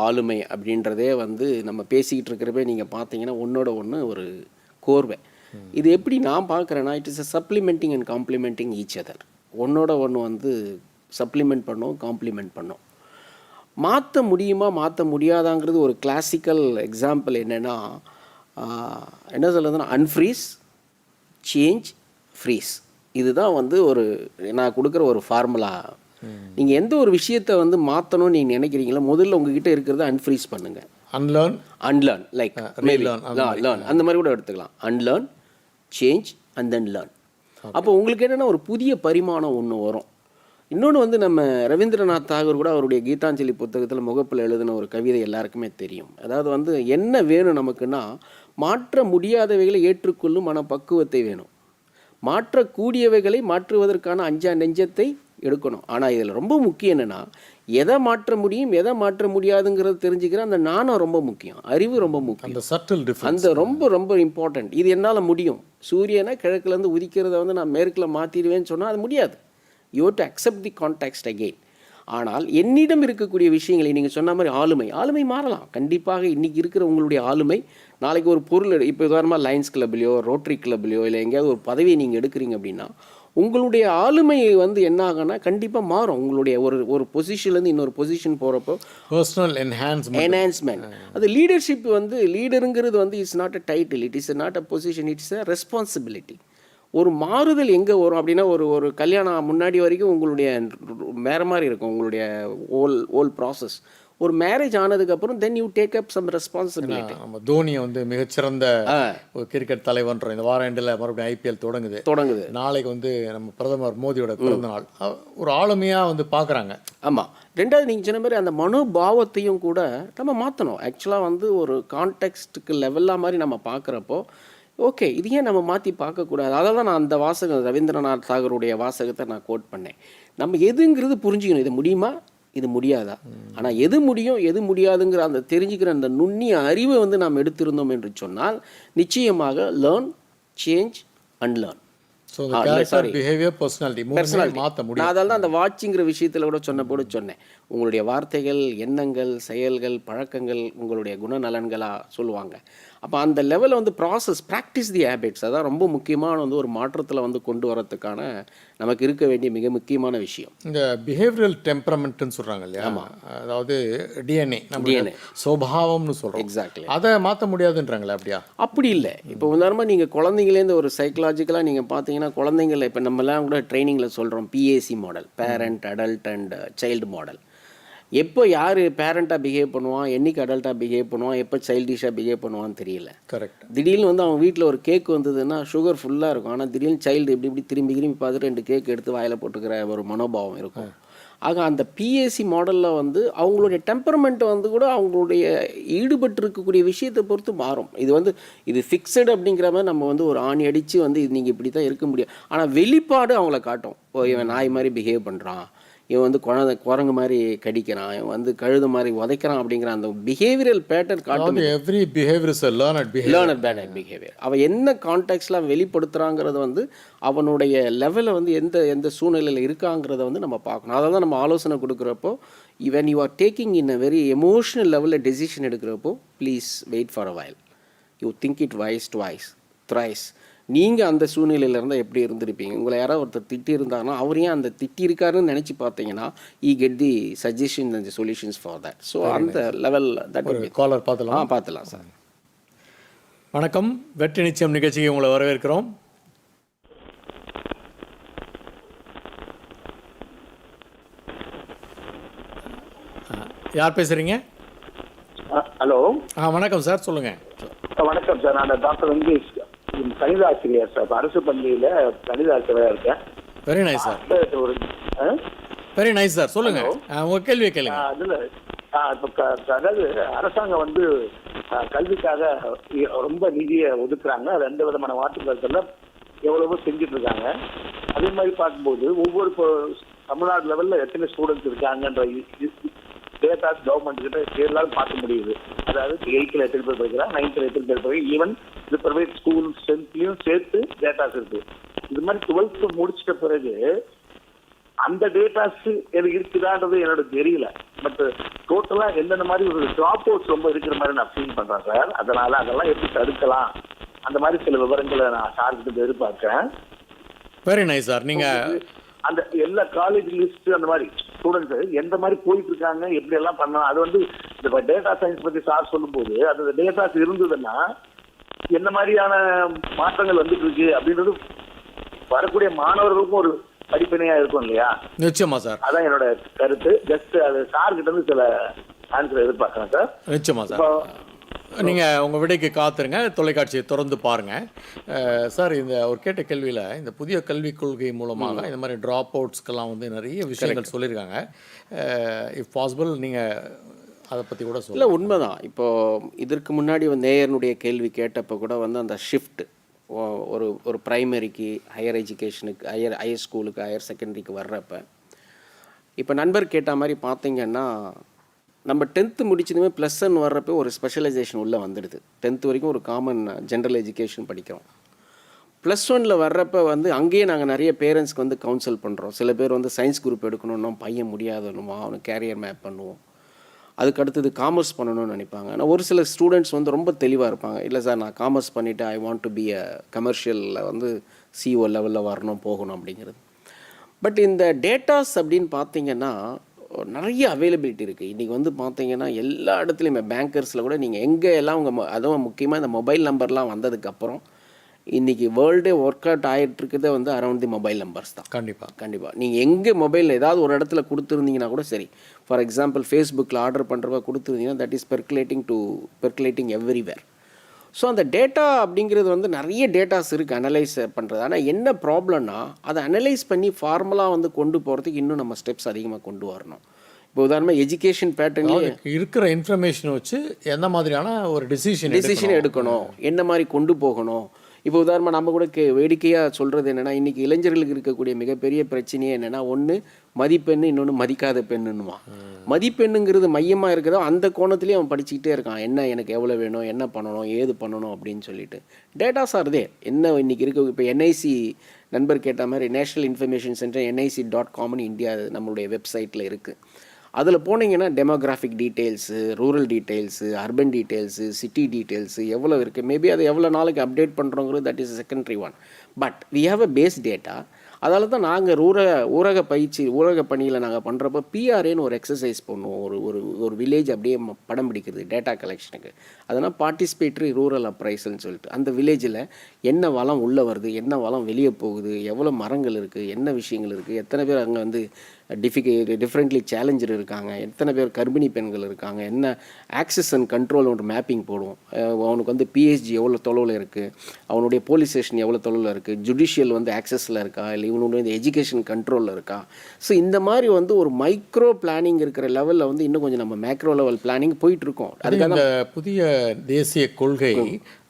ஆளுமை அப்படின்றதே வந்து நம்ம பேசிக்கிட்டு இருக்கிறப்ப நீங்கள் பார்த்தீங்கன்னா ஒன்றோட ஒன்று ஒரு கோர்வை. இது எப்படி நான் பார்க்குறேன்னா, it is a supplementing and complementing each other. ஒன்றோட ஒன்று வந்து சப்ளிமெண்ட் பண்ணோம், காம்ப்ளிமெண்ட் பண்ணோம். மாற்ற முடியுமா மாற்ற முடியாதாங்கிறது ஒரு கிளாசிக்கல் எக்ஸாம்பிள் என்னென்னா, என்ன சொல்கிறதுனா அன்ஃப்ரீஸ், சேஞ்ச், ஃப்ரீஸ். இதுதான் வந்து ஒரு நான் கொடுக்குற ஒரு ஃபார்முலா. நீங்கள் எந்த ஒரு விஷயத்தை வந்து மாற்றணும்னு நீங்கள் நினைக்கிறீங்களோ முதல்ல உங்ககிட்ட இருக்கிறத அன்ஃப்ரீஸ் பண்ணுங்கள். அன்லேர்ன் லைக் லேர்ன் அந்த மாதிரி கூட எடுத்துக்கலாம். Unlearn, change and then learn. அப்போ உங்களுக்கு என்னென்னா ஒரு புதிய பரிமாணம் ஒன்று வரும். இன்னொன்று வந்து நம்ம ரவீந்திரநாத் தாகூர் கூட அவருடைய கீதாஞ்சலி புத்தகத்தில் முகப்பில் எழுதின ஒரு கவிதை எல்லாருக்குமே தெரியும். அதாவது வந்து என்ன வேணும் நமக்குன்னா, மாற்ற முடியாதவைகளை ஏற்றுக்கொள்ளும் மனப்பக்குவத்தை வேணும், மாற்றக்கூடியவைகளை மாற்றுவதற்கான அஞ்சா நெஞ்சத்தை எடுக்கணும். ஆனால் இதில் ரொம்ப முக்கியம் என்னென்னா, எதை மாற்ற முடியும் எதை மாற்ற முடியாதுங்கிறது தெரிஞ்சுக்கிற அந்த நாணம் ரொம்ப முக்கியம், அறிவு ரொம்ப முக்கியம், அந்த ரொம்ப ரொம்ப இம்பார்ட்டண்ட். இது என்னால் முடியும், சூரியனை கிழக்குலேருந்து உதிக்கிறத வந்து நான் மேற்கில் மாற்றிடுவேன்னு சொன்னால் அது முடியாது. You have to accept the context again. ஆனால் என்னிடம் இருக்கக்கூடிய விஷயங்களை நீங்கள் சொன்ன மாதிரி ஆளுமை மாறலாம். கண்டிப்பாக இன்றைக்கி இருக்கிற உங்களுடைய ஆளுமை நாளைக்கு ஒரு பொருள், இப்போ உதாரணமாக லயன்ஸ் கிளப்லையோ ரோட்டரி கிளப்லையோ இல்லை எங்கேயாவது ஒரு பதவியை நீங்கள் எடுக்கிறீங்க அப்படின்னா உங்களுடைய ஆளுமை வந்து என்ன ஆகும்னா கண்டிப்பாக மாறும். உங்களுடைய ஒரு பொசிஷன்லேருந்து இன்னொரு பொசிஷன் போகிறப்போ பர்சனல் என்ஹான்ஸ்மெண்ட். அது லீடர்ஷிப் வந்து லீடருங்கிறது வந்து it's not a title, it is not a position, it's a responsibility. ஒரு மாறுதல் எங்கே வரும் அப்படின்னா ஒரு கல்யாணம் முன்னாடி வரைக்கும் உங்களுடைய வேறு மாதிரி இருக்கும் உங்களுடைய ஓல் ப்ராசஸ். ஒரு மேரேஜ் ஆனதுக்கப்புறம் then you take up some responsibility. நம்ம தோனியை வந்து மிகச்சிறந்த ஒரு கிரிக்கெட் தலைவன்றோம். இந்த வார எண்டில் மறுபடியும் ஐபிஎல் தொடங்குது. நாளைக்கு வந்து நம்ம பிரதமர் மோடியோட பிறந்த நாள். ஒரு ஆளுமையாக வந்து பார்க்குறாங்க. ஆமாம். ரெண்டாவது நீங்கள் சொன்ன மாதிரி அந்த மனோபாவத்தையும் கூட நம்ம மாற்றணும். ஆக்சுவலாக வந்து ஒரு கான்டெக்ஸ்ட்டுக்கு லெவலாக மாதிரி நம்ம பார்க்குறப்போ ஓகே இது ஏன் நம்ம மாற்றி பார்க்கக்கூடாது. அதை தான் நான் அந்த வாசகம் ரவீந்திரநாத் தாகருடைய வாசகத்தை நான் கோட் பண்ணேன். நம்ம எதுங்கிறது புரிஞ்சுக்கணும். இது முடியுமா, இது முடியாதா. ஆனால் எது முடியும் எது முடியாதுங்கிற அந்த தெரிஞ்சுக்கிற அந்த நுண்ணிய அறிவை வந்து நாம் எடுத்திருந்தோம் என்று சொன்னால் நிச்சயமாக லேர்ன், சேஞ்ச், அன்லேர்ன். மாற்ற முடியும். நான் அதெல்லாம் அந்த வாட்சிங்கிற விஷயத்தில் கூட சொன்னேன். உங்களுடைய வார்த்தைகள், எண்ணங்கள், செயல்கள், பழக்கங்கள் உங்களுடைய குணநலன்களாக சொல்லுவாங்க. அப்போ அந்த லெவலில் வந்து ப்ராக்டிஸ் தி ஹேபிட்ஸ் அதான் ரொம்ப முக்கியமான வந்து ஒரு மாற்றத்தில் வந்து கொண்டு வரதுக்கான நமக்கு இருக்க வேண்டிய மிக முக்கியமான விஷயம். இந்த பிஹேவியரல் டெம்பரமெண்ட்னு சொல்கிறாங்க இல்லையா. ஆமாம். அதாவது டிஎன்ஏ சுபாவம்னு சொல்கிறோம். எக்ஸாக்ட்லி. அதை மாற்ற முடியாதுன்றாங்களே. அப்படியா? அப்படி இல்லை. இப்போ உதாரணமாக நீங்கள் குழந்தைங்களேருந்து ஒரு சைக்கலாஜிக்கலாக நீங்கள் பார்த்தீங்கன்னா குழந்தைங்களை இப்போ நம்மலாம் கூட ட்ரைனிங்கில் சொல்கிறோம் PAC model, parent, adult and child model. எப்போ யார் பேரண்ட்டாக பிஹேவ் பண்ணுவான், என்னைக்கு அடல்ட்டாக பிஹேவ் பண்ணுவான், எப்போ சைல்டிஷாக பிஹேவ் பண்ணுவான்னு தெரியல. கரெக்ட். திடீர்னு வந்து அவங்க வீட்டில் ஒரு கேக் வந்ததுன்னா சுகர் ஃபுல்லாக இருக்கும். ஆனால் திடீர்னு சைல்டு இப்படி திரும்பி பார்த்துட்டு 2 கேக் எடுத்து வாயில் போட்டுக்கிற ஒரு மனோபாவம் இருக்கும். ஆக அந்த PAC மாடலில் வந்து அவங்களுடைய டெம்பரமெண்ட்டை வந்து கூட அவங்களுடைய ஈடுபட்டு இருக்கக்கூடிய விஷயத்தை பொறுத்து மாறும். இது ஃபிக்ஸடு அப்படிங்கிற மாதிரி நம்ம வந்து ஒரு ஆணி அடித்து வந்து இது நீங்கள் இப்படி தான் இருக்க முடியும். ஆனால் வெளிப்பாடு அவங்கள காட்டும். இவன் நாய் மாதிரி பிஹேவ் பண்ணுறான், இவன் வந்து குரங்கு மாதிரி கடிக்கிறான், இவன் வந்து கழுத மாதிரி உதைக்கிறான் அப்படிங்கிற அந்த பிஹேவியரல் பேட்டர்ன் காட்டும். Every behaviour is a learned behavior. அவன் என்ன கான்டெக்ட்ல வெளிப்படுத்துறாங்கிறது வந்து அவனுடைய லெவலில் வந்து எந்த சூழ்நிலையில் இருக்காங்கிறத வந்து நம்ம பார்க்கணும். அதை தான் நம்ம ஆலோசனை கொடுக்குறப்போ when you are taking in a very emotional level decision எடுக்கிறப்போ please wait for a while, you think it twice, thrice. நீங்கள் அந்த சூழ்நிலையில் இருந்தால் எப்படி இருந்திருப்பீங்க? உங்களை யாராவது ஒருத்தர் திட்டி இருந்தாங்கன்னா அவர் ஏன் அந்த திட்டி இருக்காருன்னு நினச்சி பார்த்தீங்கன்னா you get the suggestions and the solutions for that. So அந்த லெவல் காலர் பார்த்துலாம் சார். வணக்கம், வெற்றி நிச்சயம் நிகழ்ச்சிக்கு உங்களை வரவேற்கிறோம். யார் பேசுகிறீங்க? ஹலோ. வணக்கம் சார், சொல்லுங்கள். வணக்கம் சார், நான் டாக்டர் வெங்கடேஷ், கணித ஆசிரியர் சார். அரசு பள்ளியில கணித ஆசிரியராக இருக்கேன். Very nice sir. Very nice sir, சொல்லுங்க உங்க கேள்வியை கேளுங்க. அதுல அதாவது அரசாங்கம் வந்து கல்விக்காக ரொம்ப நிதியை ஒதுக்குறாங்க. 2 விதமான மாற்றுக்கருத்துல எவ்வளவோ செஞ்சுட்டு இருக்காங்க. அதே மாதிரி பார்க்கும்போது ஒவ்வொரு தமிழ்நாடு லெவல்ல எத்தனை ஸ்டூடெண்ட்ஸ் இருக்காங்கன்ற டேட்டாஸ் கவர்மெண்ட் கிட்ட எல்லாரும் பார்க்க முடியுது. அதாவது 8th எத்தனை பேர் படிக்கிறாங்க, 9th எத்தனை பேர் படிக்கிறாங்க, ஈவன் இது பிரைவேட் ஸ்கூல் ஸ்ட்ரென்த்லையும் சேர்த்து டேட்டாஸ் இருக்கு. இது மாதிரி 12th முடிச்சிட்ட பிறகு அந்த டேட்டாஸ் எனக்கு இருக்குதான்றது என்னோட தெரியல. பட் டோட்டலா எந்தெந்த மாதிரி ஒரு ட்ராப் அவுட்ஸ் ரொம்ப இருக்கிற மாதிரி நான் ஃபீல் பண்றேன் சார். அதெல்லாம் எப்படி தடுக்கலாம், அந்த மாதிரி சில விவரங்களை நான் சார்கிட்ட எதிர்பார்க்கிறேன். Very nice sir. நீங்க அந்த எல்லா காலேஜ் லிஸ்ட் அந்த மாதிரி ஸ்டூடெண்ட்ஸ் எந்த மாதிரி போயிட்டு இருக்காங்க, எப்படி எல்லாம் பண்ணலாம், அது வந்து இந்த டேட்டா சயின்ஸ் பத்தி சார் சொல்லும் போது அந்த டேட்டாஸ் இருந்ததுன்னா என்ன மாதிரியான மாற்றங்கள் வந்துட்டு இருக்கு அப்படின்றது வரக்கூடிய மாணவர்களுக்கும் ஒரு படிப்பினையா இருக்கும் இல்லையா? நிச்சயமா சார், அதான் என்னோட கருத்து. ஜஸ்ட் அது சார் கிட்ட இருந்து சில ஆன்சர் எதிர்பார்க்கிறேன் சார். நிச்சயமா சார், நீங்கள் உங்கள் விடைக்கு காத்துருங்க, தொலைக்காட்சியை திறந்து பாருங்கள். சார், இந்த ஒரு கேட்ட கேள்வியில் இந்த புதிய கல்விக் கொள்கை மூலமாக இந்த மாதிரி ட்ராப் அவுட்ஸ்க்கெல்லாம் வந்து நிறைய விஷயங்கள் சொல்லியிருக்காங்க. இஃப் பாசிபிள் நீங்கள் அதை பற்றி கூட சொல்ல. இல்லை, உண்மைதான். இப்போது இதற்கு முன்னாடி நேயனுடைய கேள்வி கேட்டப்போ கூட வந்து அந்த ஷிஃப்ட் ஒரு ப்ரைமரிக்கு ஹையர் எஜுகேஷனுக்கு ஹையர் ஸ்கூலுக்கு ஹையர் செகண்டரிக்கு வர்றப்ப இப்போ நண்பர் கேட்ட மாதிரி பார்த்தீங்கன்னா நம்ம 10th முடிச்சதுமே +1 வர்றப்போ ஒரு ஸ்பெஷலைசேஷன் உள்ளே வந்துடுது. 10th வரைக்கும் ஒரு காமன் ஜென்ரல் எஜுகேஷன் படிக்கிறோம். +1 வர்றப்ப வந்து அங்கேயே நாங்கள் நிறைய பேரண்ட்ஸ்க்கு வந்து கவுன்சில் பண்ணுறோம். சில பேர் வந்து சயின்ஸ் குரூப் எடுக்கணும்னா பையன் முடியாதனுமா அவனுக்கு கேரியர் மேப் பண்ணுவோம். அதுக்கு அடுத்தது காமர்ஸ் பண்ணணும்னு நினைப்பாங்க. ஆனால் ஒரு சில ஸ்டூடெண்ட்ஸ் வந்து ரொம்ப தெளிவாக இருப்பாங்க. இல்லை சார் நான் காமர்ஸ் பண்ணிவிட்டு I want to be a கமர்ஷியலில் வந்து சிஓ லெவலில் வரணும் போகணும் அப்படிங்கிறது. பட் இந்த டேட்டாஸ் அப்படின்னு பார்த்தீங்கன்னா நிறைய அவைலபிலிட்டி இருக்குது. இன்றைக்கி வந்து பார்த்தீங்கன்னா எல்லா இடத்துலையுமே பேங்கர்ஸில் கூட நீங்கள் எங்கே எல்லாம் உங்கள் அதுவும் முக்கியமாக இந்த மொபைல் நம்பர்லாம் வந்ததுக்கப்புறம் இன்றைக்கி வேர்ல்டே ஒர்க் அவுட் ஆகிட்டுருக்குதே வந்து அரௌண்ட் தி மொபைல் நம்பர்ஸ் தான். கண்டிப்பாக நீங்கள் எங்கே மொபைலில் ஏதாவது ஒரு இடத்துல கொடுத்துருந்தீங்கன்னா கூட சரி, ஃபார் எக்ஸாம்பிள் ஃபேஸ்புக்கில் ஆர்டர் பண்ணுறப்ப கொடுத்துருந்தீங்கன்னா தட் இஸ் பெர்குலேட்டிங் எவ்ரிவேர். ஸோ அந்த டேட்டா அப்படிங்கிறது வந்து நிறைய டேட்டாஸ் இருக்குது அனலைஸ் பண்ணுறது. ஆனால் என்ன ப்ராப்ளம்னா அதை அனலைஸ் பண்ணி ஃபார்மலாக வந்து கொண்டு போகிறதுக்கு இன்னும் நம்ம ஸ்டெப்ஸ் அதிகமாக கொண்டு வரணும். இப்போ உதாரணமாக எஜுகேஷன் பேட்டர்ன்லேயே இருக்கிற இன்ஃபர்மேஷனை வச்சு எந்த மாதிரியான ஒரு டிசிஷன் எடுக்கணும், என்ன மாதிரி கொண்டு போகணும். இப்போ உதாரணமாக நம்ம கூட வேடிக்கையாக சொல்கிறது என்னென்னா, இன்றைக்கி இளைஞர்களுக்கு இருக்கக்கூடிய மிகப்பெரிய பிரச்சனையே என்னென்னா, ஒன்று மதிப்பெண், இன்னொன்று மதிக்காத பெண்ணுன்னுவான். மதிப்பெண்ணுங்கிறது மையமாக இருக்கிறதோ அந்த கோணத்துலேயே அவன் படிச்சுக்கிட்டே இருக்கான். என்ன எனக்கு எவ்வளோ வேணும், என்ன பண்ணணும், ஏது பண்ணணும் அப்படின்னு சொல்லிட்டு. Datas are there. என்ன இன்றைக்கி இருக்க இப்போ என்ஐசி நண்பர் கேட்ட மாதிரி நேஷ்னல் இன்ஃபர்மேஷன் சென்டர் NIC.comனு இந்தியா நம்மளுடைய வெப்சைட்டில் இருக்குது. அதில் போனீங்கன்னா demographic details, rural details, urban details, city details எவ்வளோ இருக்குது. மேபி அதை எவ்வளோ நாளைக்கு அப்டேட் பண்ணுறோங்கிறது that is secondary one. But we have a base data. அதால் தான் நாங்கள் ஊரக பணியில் நாங்கள் பண்ணுறப்போ PRAன்னு ஒரு எக்ஸசைஸ் பண்ணுவோம். ஒரு வில்லேஜ் அப்படியே படம் பிடிக்கிறது டேட்டா கலெக்ஷனுக்கு. அதனால் பார்ட்டிசிபேட்டரி ரூரல் அப்ரைசல்னு சொல்லிட்டு அந்த வில்லேஜில் என்ன வளம் உள்ளே வருது, என்ன வளம் வெளியே போகுது, எவ்வளோ மரங்கள் இருக்குது, என்ன விஷயங்கள் இருக்குது, எத்தனை பேர் அங்கே வந்து டிஃப்ரெண்ட்லி சேலஞ்சர் இருக்காங்க, எத்தனை பேர் கர்ப்பிணி பெண்கள் இருக்காங்க, என்ன ஆக்சஸ் அண்ட் கண்ட்ரோல் ஒரு மேப்பிங் போடுவோம். அவனுக்கு வந்து PSG எவ்வளோ தொலைவில் இருக்குது, அவனுடைய போலீஸ் ஸ்டேஷன் எவ்வளோ தொலைவில் இருக்குது, ஜுடிஷியல் வந்து ஆக்சஸில் இருக்கா, இல்லை இவனுடைய இந்த எஜுகேஷன் கண்ட்ரோலில் இருக்கா. ஸோ இந்த மாதிரி வந்து ஒரு மைக்ரோ பிளானிங் இருக்கிற லெவலில் வந்து இன்னும் கொஞ்சம் நம்ம மேக்ரோ லெவல் பிளானிங் போயிட்டுருக்கோம். அதுக்காக இந்த புதிய தேசிய கொள்கை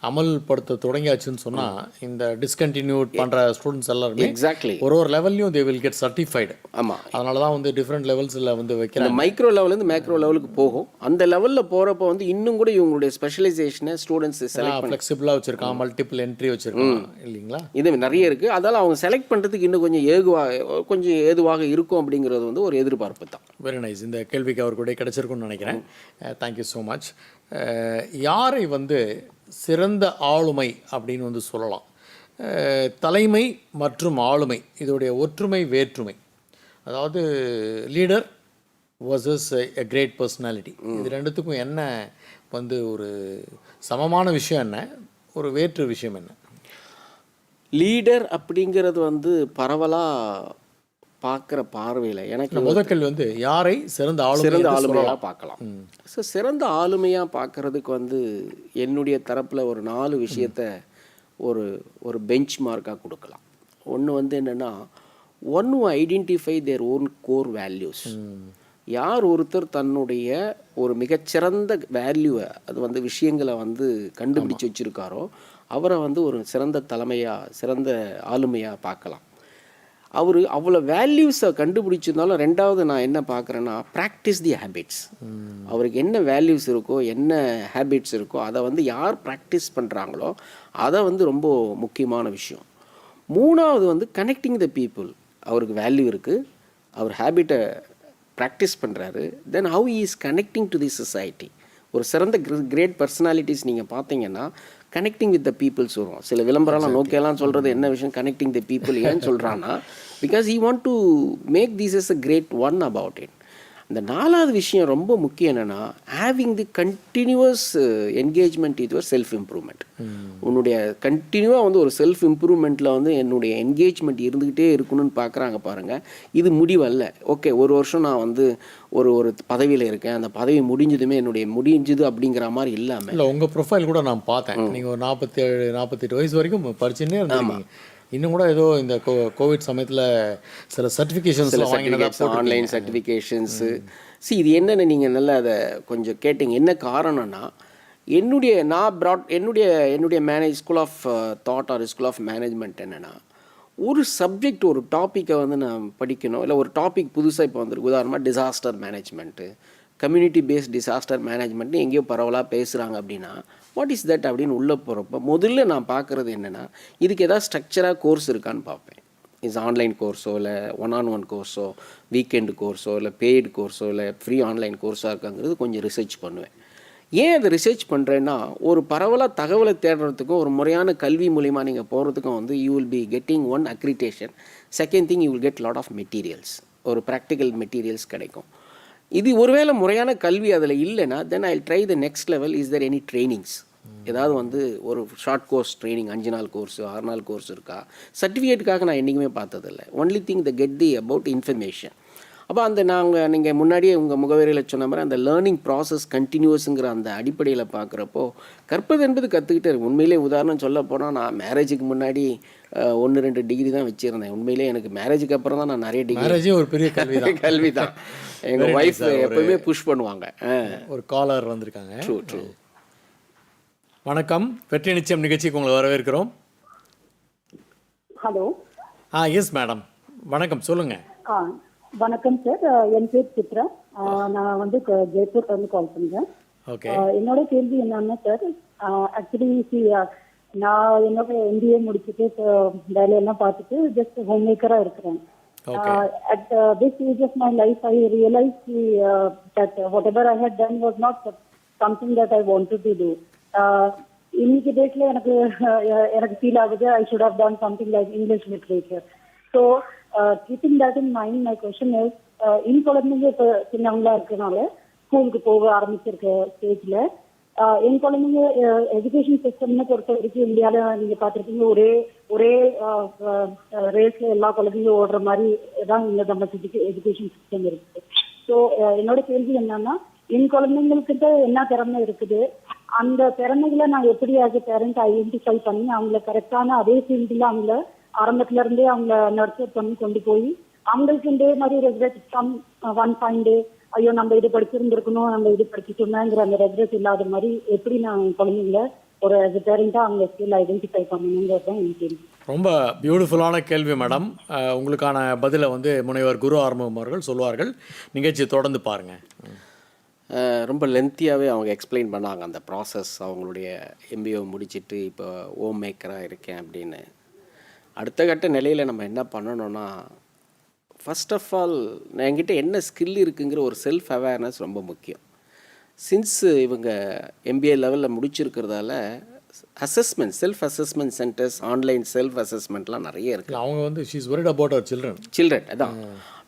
அமல்படுத்த தொடங்கியாச்சுன்னு சொன்னால் இந்த டிஸ்கண்டினியூட் பண்ணுற ஸ்டூடெண்ட்ஸ் எல்லாருமே எக்ஸாக்ட்லி ஒரு லெவல்லையும் தே வில் கெட் சர்டிஃபைடு. ஆமாம், அதனால தான் வந்து டிஃப்ரெண்ட் லெவல்ஸில் வந்து வைக்கிற மைக்ரோ லெவல்லேருந்து மேக்ரோ லெவலுக்கு போகும். அந்த லெவலில் போகிறப்போ வந்து இன்னும் கூட இவங்களுடைய ஸ்பெஷலைசேஷனை ஸ்டூடெண்ட்ஸ் செலக்ட் பண்ணி ஃப்ளெக்சிபிளாக வச்சுருக்கான், மல்டிபிள் என்ட்ரி வச்சுருக்கான் இல்லைங்களா. இது நிறைய இருக்குது. அதால் அவங்க செலக்ட் பண்ணுறதுக்கு இன்னும் கொஞ்சம் ஏதுவாக இருக்கும் அப்படிங்கிறது வந்து ஒரு எதிர்பார்ப்பு தான். Very nice. இந்த கேள்விக்கு அவர் கூட கிடைச்சிருக்குன்னு நினைக்கிறேன். Thank you so much. யாரை வந்து சிறந்த ஆளுமை அப்படின்னு வந்து சொல்லலாம்? தலைமை மற்றும் ஆளுமை இதோடைய ஒற்றுமை வேற்றுமை, அதாவது leader versus a great personality, இது ரெண்டுத்துக்கும் என்ன வந்து ஒரு சமமான விஷயம், என்ன ஒரு வேற்று விஷயம் என்ன? லீடர் அப்படிங்கிறது வந்து பரவலாக பார்க்குற பார்வையில் எனக்கு முதல் கேள்வி வந்து யாரை சிறந்த ஆளுமையாக பார்க்கலாம். ஸோ சிறந்த ஆளுமையாக பார்க்குறதுக்கு வந்து என்னுடைய தரப்பில் ஒரு 4 விஷயத்த ஒரு பெஞ்ச் மார்க்காக கொடுக்கலாம். ஒன்று வந்து என்னென்னா, one who identify their own core values. யார் ஒருத்தர் தன்னுடைய ஒரு மிகச்சிறந்த வேல்யூவை, அது வந்து விஷயங்களை வந்து கண்டுபிடிச்சி வச்சுருக்காரோ அவரை வந்து ஒரு சிறந்த ஆளுமையாக பார்க்கலாம். அவர் அவ்வளோ வேல்யூஸை கண்டுபிடிச்சிருந்தாலும் ரெண்டாவது நான் என்ன பார்க்குறேன்னா, ப்ராக்டிஸ் தி ஹேபிட்ஸ். அவருக்கு என்ன வேல்யூஸ் இருக்கோ, என்ன ஹேபிட்ஸ் இருக்கோ அதை வந்து யார் ப்ராக்டிஸ் பண்ணுறாங்களோ அதை வந்து ரொம்ப முக்கியமான விஷயம். மூணாவது வந்து கனெக்டிங் த பீப்புள். அவருக்கு வேல்யூ இருக்குது, அவர் ஹேபிட்டை ப்ராக்டிஸ் பண்ணுறாரு, then how he is connecting to the society. ஒரு சிறந்த கிரேட் பர்சனாலிட்டிஸ் நீங்கள் பார்த்தீங்கன்னா கனெக்டிங் வித் த பீப்புள்ஸ் வரும். சில விளம்பரம்லாம் நோக்கியெல்லாம் சொல்கிறது என்ன விஷயம், கனெக்டிங் த பீப்புள். ஏன்னு சொல்கிறான்னா, because he want to make this is a great one about it. இந்த 4வது விஷயம் ரொம்ப முக்கியம் என்னென்னா, ஹேவிங் தி கண்டினியூவஸ் என்கேஜ்மெண்ட் இது ஒரு செல்ஃப் இம்ப்ரூவ்மெண்ட். உன்னுடைய கண்டினியூவாக வந்து ஒரு செல்ஃப் இம்ப்ரூவ்மெண்ட்டில் வந்து என்னுடைய என்கேஜ்மெண்ட் இருந்துக்கிட்டே இருக்கணும்னு பார்க்குறாங்க பாருங்கள். இது முடிவல்ல. ஓகே, ஒரு வருஷம் நான் வந்து ஒரு பதவியில் இருக்கேன், அந்த பதவி முடிஞ்சுது அப்படிங்கிற மாதிரி இல்லாமல். இல்லை, உங்கள் ப்ரொஃபைல் கூட நான் பார்த்தேன். நீங்கள் ஒரு 47-48 வயசு வரைக்கும் படிச்சுன்னே இருந்தாங்க. இன்னும் கூட ஏதோ இந்த கோவிட் சமயத்தில் சில சர்டிஃபிகேஷன்ஸ் ஆன்லைன் சர்டிஃபிகேஷன்ஸு. இது என்னென்னு நீங்கள் நல்லா அதை கொஞ்சம் கேட்டிங்க. என்ன காரணம்னா, என்னுடைய school of thought or school of management என்னென்னா, ஒரு சப்ஜெக்ட் ஒரு டாப்பிக்கை வந்து நான் படிக்கணும், இல்லை ஒரு டாபிக் புதுசாக இப்போ வந்துருக்கு. உதாரணமாக disaster management, community based disaster மேனேஜ்மெண்ட்னு எங்கேயோ பரவலாக பேசுகிறாங்க அப்படின்னா வாட் இஸ் தட் அப்படின்னு உள்ளே போகிறப்ப முதல்ல நான் பார்க்குறது என்னென்னா இதுக்கு ஏதாவது ஸ்ட்ரக்சராக கோர்ஸ் இருக்கான்னு பார்ப்பேன். இஸ் ஆன்லைன் கோர்ஸோ இல்லை ஒன் கோர்ஸோ வீக்கெண்டு கோர்ஸோ இல்லை பெய்டு கோர்ஸோ இல்லை ஃப்ரீ ஆன்லைன் கோர்ஸாக இருக்காங்கிறது கொஞ்சம் ரிசர்ச் பண்ணுவேன். ஏன் அதை ரிசர்ச் பண்ணுறேன்னா ஒரு பரவலாக தகவலை தேடுறதுக்கும் ஒரு முறையான கல்வி மூலிமா நீங்கள் போகிறதுக்கும் வந்து you will be getting one accreditation. Second thing you will get lot of materials, ஒரு ப்ராக்டிக்கல் மெட்டீரியல்ஸ் கிடைக்கும். இது ஒருவேளை முறையான கல்வி அதில் இல்லைன்னா then I try the next level. Is there any trainings, ஏதாவது வந்து ஒரு ஷார்ட் கோர்ஸ் ட்ரைனிங் 5 நாள் கோர்ஸு 6 நாள் கோர்ஸ் இருக்கா? சர்டிஃபிகேட்டுக்காக நான் என்றைக்குமே பார்த்ததில்லை. Only thing the get the about information. அப்போ அந்த நீங்கள் முன்னாடியே உங்கள் முகவரியில் சொன்ன மாதிரி அந்த லேர்னிங் ப்ராசஸ் கண்டினியூஸுங்கிற அந்த அடிப்படையில் பார்க்குறப்போ கற்பது என்பது கற்றுக்கிட்டே இருக்கும். உண்மையிலே உதாரணம் சொல்ல போனால் நான் மேரேஜுக்கு முன்னாடி 1-2 டிகிரி தான் வச்சுருந்தேன். உண்மையிலே எனக்கு மேரேஜுக்கு அப்புறம் தான் நான் நிறைய டிகிரி, ஒரு பெரிய கல்வி தான். எங்கள் ஒய்ஃப் எப்போவுமே புஷ் பண்ணுவாங்க. ஒரு காலர் வந்திருக்காங்க. ட்ரூ. வணக்கம், வெற்றி நிச்சயம் நிகழ்ச்சிக்கு உங்களை வரவேற்கிறோம். ஹலோ. எஸ் மேடம், வணக்கம், சொல்லுங்கள். வணக்கம் சார், என் பேர் சித்ரா. நான் வந்து ஜெய்ப்பூர்ல இருந்து கால் பண்ணுறேன். ஓகே. என்னோட கேள்வி என்னன்னா சார், ஆக்சுவலி நான் என்னோட MBA முடிச்சுட்டு வேலையெல்லாம் பார்த்துட்டு ஜஸ்ட் ஹோம் மேக்கராக இருக்கிறேன். At this stage of my life, I realized that whatever I had done was not something that I wanted to do. இன்னைக்கு டேட்ல எனக்கு ஃபீல் ஆகுது I should have done something like English literature. So keeping that in mind, my question is, இன் குழந்தைங்க இப்போ சின்னவங்களா இருக்கனால ஸ்கூலுக்கு போக ஆரம்பிச்சிருக்க ஸ்டேஜ்ல என் குழந்தைங்க எஜுகேஷன் சிஸ்டம்னு பொறுத்த வரைக்கும் இந்தியாவில் நீங்க பார்த்துருக்கீங்க, ஒரே ரேஸ்ல எல்லா குழந்தைங்களும் ஓடுற மாதிரி தான் இங்க நம்ம எஜுகேஷன் சிஸ்டம் இருக்குது. ஸோ என்னோட கேள்வி என்னன்னா, என் குழந்தைங்கக்கிட்ட என்ன திறமை இருக்குது, அந்த திறமைகளை நான் எப்படி ஆஸ் எ பேரண்ட் ஐடென்டிஃபை பண்ணி அவங்கள கரெக்டான அதே ஃபீல்டில் அவங்கள ஆரம்பத்துல இருந்தே அவங்க நர்ச்சர் பண்ணி கொண்டு போய் அவங்களுக்கு இதே மாதிரி regret come one fine day ஐயோ நம்ம இது படிச்சிருந்துருக்கணும், நம்ம இது படிச்சுட்டோம்ங்கிற அந்த ரெக்ரெட் இல்லாத மாதிரி எப்படி நான் குழந்தைங்கள ஒரு பேரண்டா அவங்க ஸ்கில் ஐடென்டிஃபை பண்ணணுங்கிறது தான் எனக்கு கேள்வி. ரொம்ப பியூட்டிஃபுல்லான கேள்வி மேடம். உங்களுக்கான பதிலை வந்து முனைவர் குரு ஆறுமுகம் அவர்கள் சொல்லுவார்கள். நிகழ்ச்சியை தொடர்ந்து பாருங்கள். ரொம்ப லென்த்தியாகவே அவங்க எக்ஸ்பிளைன் பண்ணாங்க அந்த ப்ராசஸ். அவங்களுடைய MBA முடிச்சுட்டு இப்போ ஹோம் மேக்கராக இருக்கேன் அப்படின்னு. அடுத்த கட்ட நிலையில் நம்ம என்ன பண்ணணும்னா, ஃபர்ஸ்ட் ஆஃப் ஆல் என்கிட்ட என்ன ஸ்கில் இருக்குங்கிற ஒரு செல்ஃப் அவேர்னஸ் ரொம்ப முக்கியம். சின்ஸ் இவங்க MBA லெவலில் முடிச்சிருக்கிறதால assessment, self assessment centres, online self அசஸ்மெண்ட்லாம் நிறைய இருக்குது. அவங்க வந்து she is worried about our children. அதான்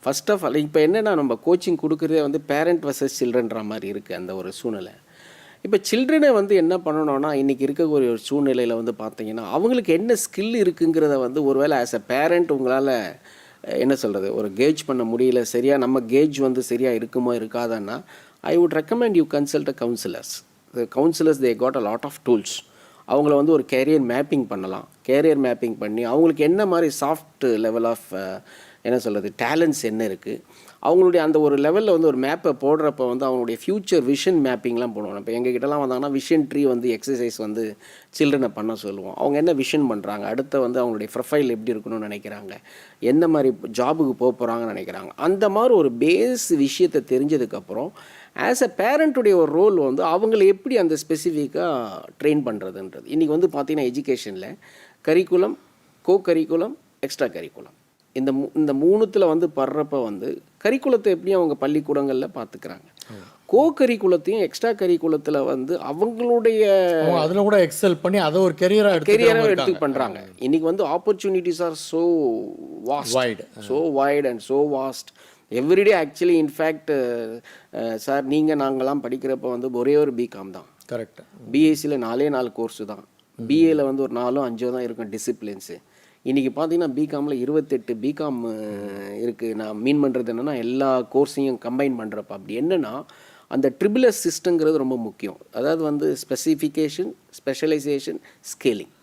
ஃபர்ஸ்ட் ஆஃப் ஆல் இப்போ என்னென்னா நம்ம கோச்சிங் கொடுக்குறதே வந்து பேரண்ட் வர்சஸ் சில்ட்ரன்ற மாதிரி இருக்குது அந்த ஒரு சூழ்நிலை. இப்போ சில்ட்ரனை வந்து என்ன பண்ணணும்னா, இன்றைக்கி இருக்க ஒரு சூழ்நிலையில் வந்து பார்த்தீங்கன்னா அவங்களுக்கு என்ன ஸ்கில் இருக்குங்கிறத வந்து ஒருவேளை ஆஸ் அ பேரண்ட் உங்களால் என்ன சொல்கிறது ஒரு கேஜ் பண்ண முடியல, சரியாக நம்ம கேஜ் வந்து சரியாக இருக்குமோ இருக்காதான்னா I would recommend you consult a counsellors. Counsellors they got a lot of tools. அவங்கள வந்து ஒரு கேரியர் மேப்பிங் பண்ணலாம். கேரியர் மேப்பிங் பண்ணி அவங்களுக்கு என்ன மாதிரி சாஃப்ட் லெவல் ஆஃப் என்ன சொல்கிறது டேலண்ட்ஸ் என்ன இருக்குது, அவங்களுடைய அந்த ஒரு லெவலில் வந்து ஒரு மேப்பை போடுறப்ப வந்து அவங்களுடைய ஃப்யூச்சர் விஷன் மேப்பிங்லாம் போடுவோம். இப்போ எங்ககிட்டலாம் வந்தாங்கன்னா விஷன் ட்ரீ வந்து எக்ஸசைஸ் வந்து சில்ட்ரனை பண்ண சொல்லுவோம். அவங்க என்ன விஷன் பண்ணுறாங்க, அடுத்த வந்து அவங்களுடைய ப்ரொஃபைல் எப்படி இருக்கணும்னு நினைக்கிறாங்க, எந்த மாதிரி ஜாபுக்கு போக போகிறாங்கன்னு நினைக்கிறாங்க, அந்த மாதிரி ஒரு பேஸ் விஷயத்தை தெரிஞ்சதுக்கப்புறம் ஆஸ் அ பேரண்ட்டுடைய ஒரு ரோல் வந்து அவங்களை எப்படி அந்த ஸ்பெசிஃபிக்காக ட்ரெயின் பண்ணுறதுன்றது. இன்றைக்கி வந்து பார்த்திங்கன்னா எஜுகேஷனில் கரிக்குலம், கோ கரிக்குலம், எக்ஸ்ட்ரா கரிக்குலம், இந்த மூணுத்தில் வந்து படுறப்ப வந்து கரிக்குலத்தை எப்படியும் அவங்க பள்ளிக்கூடங்களில் பார்த்துக்கிறாங்க. கோ கரிக்குலத்தையும் எக்ஸ்ட்ரா கரிக்குலத்தில் வந்து அவங்களுடைய அதில் கூட எக்ஸல் பண்ணி அதை ஒரு கெரியராக எடுத்து பண்ணுறாங்க. இன்றைக்கி வந்து opportunities are so wide and so vast everyday. Actually in fact sir நாங்கள்லாம் படிக்கிறப்ப வந்து ஒரே ஒரு பிகாம் தான். கரெக்ட். பிஎஸ்சியில் 4 கோர்ஸு தான். பிஏல வந்து ஒரு 4-5 தான் இருக்கும் டிசிப்ளின்ஸு. இன்றைக்கி பார்த்தீங்கன்னா பிகாமில் 28 பிகாம் இருக்குது. நான் மீன் பண்ணுறது என்னென்னா எல்லா கோர்ஸையும் கம்பைன் பண்ணுறப்ப அப்படி என்னென்னா அந்த SSS சிஸ்டங்கிறது ரொம்ப முக்கியம். அதாவது வந்து ஸ்பெசிஃபிகேஷன், ஸ்பெஷலைசேஷன், ஸ்கேலிங்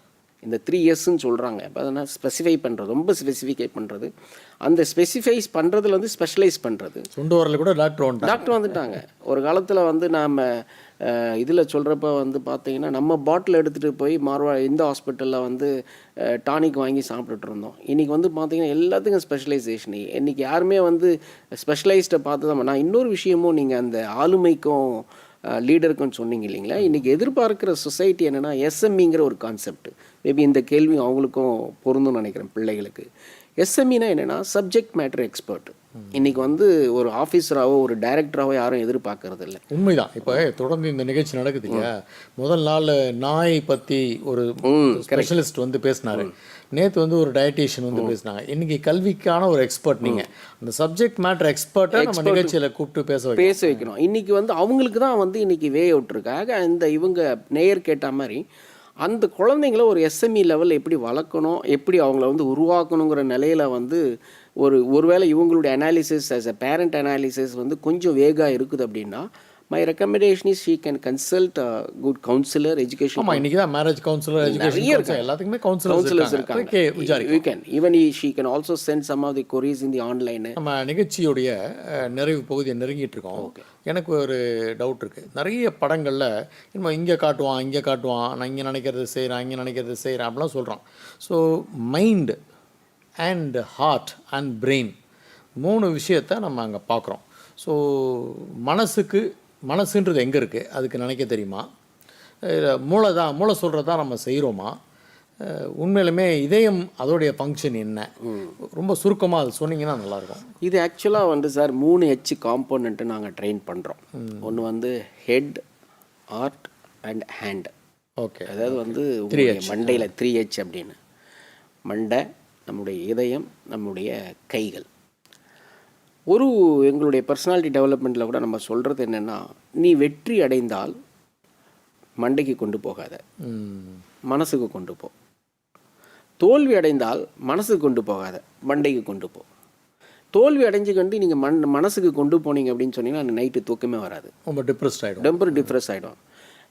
இந்த 3 Sன்னு சொல்கிறாங்க. இப்போ அதனால் ஸ்பெசிஃபை பண்ணுறது, ரொம்ப ஸ்பெசிஃபிகை பண்ணுறது, அந்த ஸ்பெசிஃபைஸ் பண்ணுறதுல வந்து ஸ்பெஷலைஸ் பண்ணுறது. சுண்டு வரல கூட டாக்டர் வந்துட்டாங்க. ஒரு காலத்தில் வந்து நாம் இதில் சொல்கிறப்ப வந்து பார்த்தீங்கன்னா நம்ம பாட்டில் எடுத்துகிட்டு போய் இந்த ஹாஸ்பிட்டலில் வந்து டானிக் வாங்கி சாப்பிட்டுட்டு இருந்தோம். இன்றைக்கி வந்து பார்த்தீங்கன்னா எல்லாத்துக்கும் ஸ்பெஷலைசேஷன். இன்றைக்கி யாருமே வந்து ஸ்பெஷலைஸ்டை பார்த்து தான். நான் இன்னொரு விஷயமும் நீங்கள் அந்த ஆளுமைக்கும் லீடருக்கும் சொன்னீங்க இல்லைங்களா, இன்றைக்கி எதிர்பார்க்குற சொசைட்டி என்னென்னா எஸ்எம்இங்கிற ஒரு கான்செப்ட். மேபி இந்த கேள்வி அவங்களுக்கும் பொருந்தும்னு நினைக்கிறேன் பிள்ளைகளுக்கு. எஸ்எம்இனா என்னென்னா சப்ஜெக்ட் மேட்டர் எக்ஸ்பர்ட். இன்றைக்கி வந்து ஒரு ஆஃபீஸராகவோ ஒரு டைரக்டராகவோ யாரும் எதிர்பார்க்கறது இல்லை. உண்மைதான். இப்போ தொடர்ந்து இந்த நிகழ்ச்சி நடக்குது இல்லையா, முதல் நாள் நாய் பற்றி ஒரு ஸ்பெஷலிஸ்ட் வந்து பேசினாரு, நேற்று வந்து ஒரு டயட்டீஷியன் வந்து பேசினாங்க, இன்றைக்கி கல்விக்கான ஒரு எக்ஸ்பர்ட். நீங்கள் அந்த சப்ஜெக்ட் மேட்டர் எக்ஸ்பர்ட்டை நம்ம நிகழ்ச்சியில் கூப்பிட்டு பேச வைக்கணும். இன்றைக்கி வந்து அவங்களுக்கு தான் வந்து இன்றைக்கி வே அவுட்ருக்காக இந்த இவங்க நேயர் கேட்ட மாதிரி அந்த குழந்தைங்கள ஒரு எஸ்எம்இ லெவல் எப்படி வளர்க்கணும், எப்படி அவங்கள வந்து உருவாக்கணுங்கிற நிலையில் வந்து ஒருவேளை இவங்களுடைய analysis as a parent analysis வந்து கொஞ்சம் வேகாக இருக்குது அப்படின்னா, my recommendation is she can consult good counsellor education. ஆமாம், இன்றைக்கி தான் மேரேஜ் கவுன்சிலர், எஜுகேஷன் எல்லாத்துக்குமே கவுன்சிலர்ஸ் இருக்காங்க. You can even she can also send some of the courses in the online. நம்ம நிகழ்ச்சியுடைய நிறைவு பகுதியை நெருங்கிட்டு இருக்கோம். எனக்கு ஒரு டவுட் இருக்குது. நிறைய படங்களில் நம்ம இங்கே காட்டுவான், நான் இங்கே நினைக்கிறது செய்கிறேன் அப்படிலாம் சொல்கிறான். So mind and heart and brain 3 விஷயத்தை நம்ம அங்கே பார்க்குறோம். ஸோ மனசுன்றது எங்கே இருக்குது, அதுக்கு நினைக்க தெரியுமா, மூளை சொல்கிறதா நம்ம செய்கிறோமா, உண்மையிலுமே இதயம் அதோடைய ஃபங்க்ஷன் என்ன, ரொம்ப சுருக்கமாக அது சொன்னீங்கன்னா நல்லாயிருக்கும். இது ஆக்சுவலாக வந்து சார் 3H காம்போனண்ட்டு நாங்கள் ட்ரெயின் பண்ணுறோம். ஒன்று வந்து head, heart and hand. Okay, அதாவது வந்து மண்டையில் 3H அப்படின்னு. மண்டை, நம்முடைய இதயம், நம்முடைய கைகள். எங்களுடைய பர்சனாலிட்டி டெவலப்மெண்ட்டில் கூட நம்ம சொல்கிறது என்னென்னா, நீ வெற்றி அடைந்தால் மண்டைக்கு கொண்டு போகாத, மனசுக்கு கொண்டு போ. தோல்வி அடைந்தால் மனசுக்கு கொண்டு போகாத, மண்டைக்கு கொண்டு போ. தோல்வி அடைஞ்சுக்கொண்டு நீங்கள் மனசுக்கு கொண்டு போனீங்க அப்படின்னு சொன்னீங்கன்னா அந்த நைட்டு தூக்கமே வராது, ரொம்ப டிப்ரெஸ் ஆகிடும்.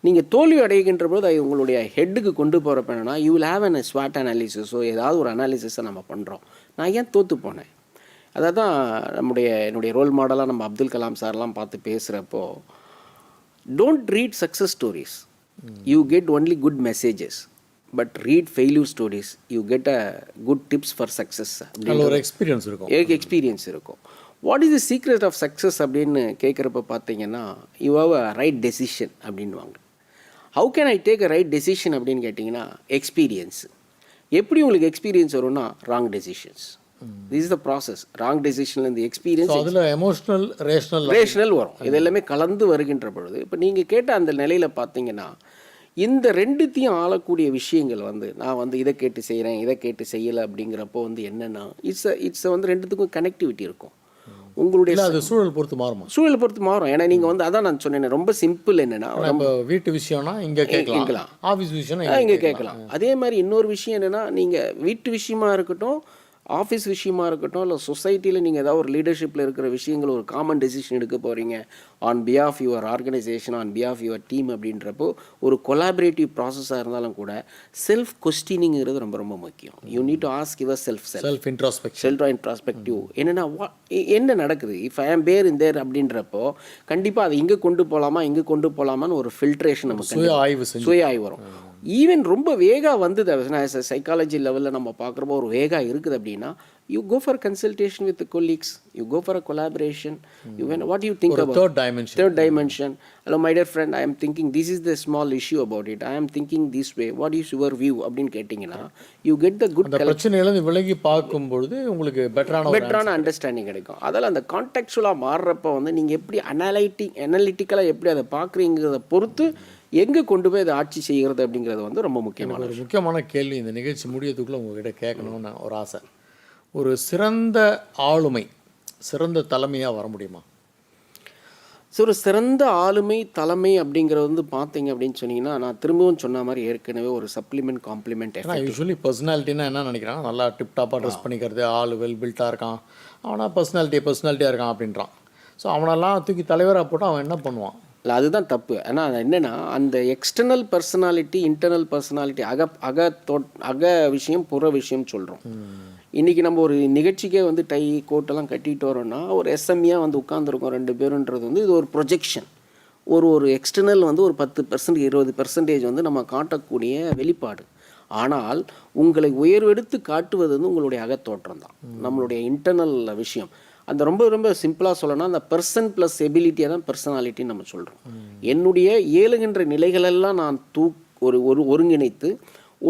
நீங்கள் தோல்வி அடைகின்ற போது அது உங்களுடைய ஹெட்டுக்கு கொண்டு போகிறப்ப என்னன்னா, யூ வில் ஹேவ் அன் ஸ்வாட் அனாலிசிஸோ ஏதாவது ஒரு அனாலிசிஸை நம்ம பண்ணுறோம். நான் ஏன் தோற்று போனேன், அதை தான் என்னுடைய ரோல் மாடலாக நம்ம அப்துல் கலாம் சார்லாம் பார்த்து பேசுகிறப்போ, don't read success stories, you get only good messages, but read failure stories, you get a good tips for success. ஒரு எக்ஸ்பீரியன்ஸ் இருக்கும். What is the secret of success அப்படின்னு கேட்குறப்ப பார்த்தீங்கன்னா, you have a right decision அப்படின்வாங்க. How can I take a right decision அப்படின்னு கேட்டிங்கன்னா, experience. எப்படி உங்களுக்கு எக்ஸ்பீரியன்ஸ் வரும்னா, wrong decisions. This is the process. Wrong டெசிஷன்லேருந்து எக்ஸ்பீரியன்ஸ், அதில் எமோஷ்னல் ரேஷனல் வரும். இது எல்லாமே கலந்து வருகின்ற பொழுது இப்போ நீங்கள் கேட்ட அந்த நிலையில் பார்த்தீங்கன்னா, இந்த ரெண்டுத்தையும் ஆளக்கூடிய விஷயங்கள் வந்து நான் வந்து இதை கேட்டு செய்கிறேன், இதை கேட்டு செய்யலை அப்படிங்கிறப்போ வந்து என்னென்னா, இட்ஸ் வந்து ரெண்டுத்துக்கும் கனெக்டிவிட்டி இருக்கும். உங்களுடைய சூழல் பொறுத்து மாறும். ஏன்னா நீங்கள் வந்து அதான் நான் சொன்னேன், ரொம்ப சிம்பிள். என்னென்னா, வீட்டு விஷயம்னா இங்கே கேட்கலாம், ஆஃபீஸ் விஷயம்னா இங்கே கேட்கலாம். அதே மாதிரி இன்னொரு விஷயம் என்னென்னா, நீங்கள் வீட்டு விஷயமா இருக்கட்டும், ஆஃபீஸ் விஷயமா இருக்கட்டும், இல்லை சொசைட்டியில் நீங்கள் ஏதாவது ஒரு லீடர்ஷிப்பில் இருக்கிற விஷயங்கள் ஒரு காமன் டெசிஷன் எடுக்க போகிறீங்க on behalf your organisation, on behalf your team அப்படின்றப்போ ஒரு கொலாபரேட்டிவ் ப்ராசஸாக இருந்தாலும் கூட செல்ஃப் கொஸ்டினிங்கிறது ரொம்ப ரொம்ப முக்கியம். You need to ask yourself introspective. என்னென்னா, என்ன நடக்குது, இஃப் ஐ ஆம் பேர் இன் தேர் அப்படின்றப்போ கண்டிப்பாக அதை இங்கே கொண்டு போகலாமான்னு ஒரு ஃபில்ட்ரேஷன் நமக்கு சுய ஆய்வு வரும். ஈவன் ரொம்ப வேகா வந்தது சைக்காலஜி லெவலில் நம்ம பார்க்குறப்போ ஒரு வேகா இருக்குது அப்படின்னா, you go for consultation with the colleagues, you go for a collaboration, what do you think about third dimension. Hello my dear friend, I am thinking this is the small issue about it, I am thinking this way, what is your view அப்படினு கேட்டிங்கனா, you get the good பிரச்சனைகளை விலகி பார்க்கும் பொழுது உங்களுக்கு பெட்டரான understanding கிடைக்கும். அதனால அந்த கான்டெக்சுவலாக மாறுறப்போ வந்து நீங்கள் எப்படி அனலிட்டிக்கலாக எப்படி அதை பார்க்குறீங்கிறத பொறுத்து எங்கே கொண்டு போய் அதை ஆட்சி செய்கிறது அப்படிங்கிறது வந்து ரொம்ப முக்கியமான கேள்வி. இந்த நிகழ்ச்சி முடியறதுக்குள்ளே உங்ககிட்ட கேட்கணும்னு ஒரு ஆசை. ஒரு சிறந்த ஆளுமை, சிறந்த தலைமையாக வர முடியுமா? ஸோ ஒரு சிறந்த ஆளுமை தலைமை அப்படிங்கிறது வந்து பார்த்தீங்க அப்படின்னு சொன்னீங்கன்னா, நான் திரும்பவும் சொன்ன மாதிரி ஏற்கனவே ஒரு சப்ளிமெண்ட் காம்ப்ளிமெண்ட். யூஸ்வலி பர்சனாலிட்டினா என்ன நினைக்கிறான், நல்லா டிப்டாப்பாக ட்ரெஸ் பண்ணிக்கிறது, ஆள் வெல் பில்ட்டாக இருக்கான், அவனா பர்சனாலிட்டியாக இருக்கான் அப்படின்றான். ஸோ அவனெல்லாம் தூக்கி தலைவராக போட்டு அவன் என்ன பண்ணுவான்? இல்லை அதுதான் தப்பு. ஆனால் என்னென்னா அந்த எக்ஸ்டர்னல் பர்சனாலிட்டி இன்டர்னல் பர்சனாலிட்டி அக விஷயம் புற விஷயம் சொல்கிறோம். இன்றைக்கி நம்ம ஒரு நிகழ்ச்சிக்கே வந்து டை கோட்டெல்லாம் கட்டிட்டு வரோன்னா ஒரு எஸ்எம்இயாக வந்து உட்காந்துருக்கோம் 2 பேருன்றது வந்து இது ஒரு ப்ரொஜெக்ஷன். ஒரு எக்ஸ்டர்னல் வந்து ஒரு 10% 20% வந்து நம்ம காட்டக்கூடிய வெளிப்பாடு. ஆனால் உங்களை உயர்வெடுத்து காட்டுவது வந்து உங்களுடைய அகத்தோற்றம் தான், நம்மளுடைய இன்டர்னல் விஷயம். அந்த ரொம்ப ரொம்ப சிம்பிளாக சொல்லணும்னா அந்த பர்சன் ப்ளஸ் எபிலிட்டியை தான் பர்சனாலிட்டின்னு நம்ம சொல்கிறோம். என்னுடைய ஏழுகின்ற நிலைகளெல்லாம் நான் ஒருங்கிணைத்து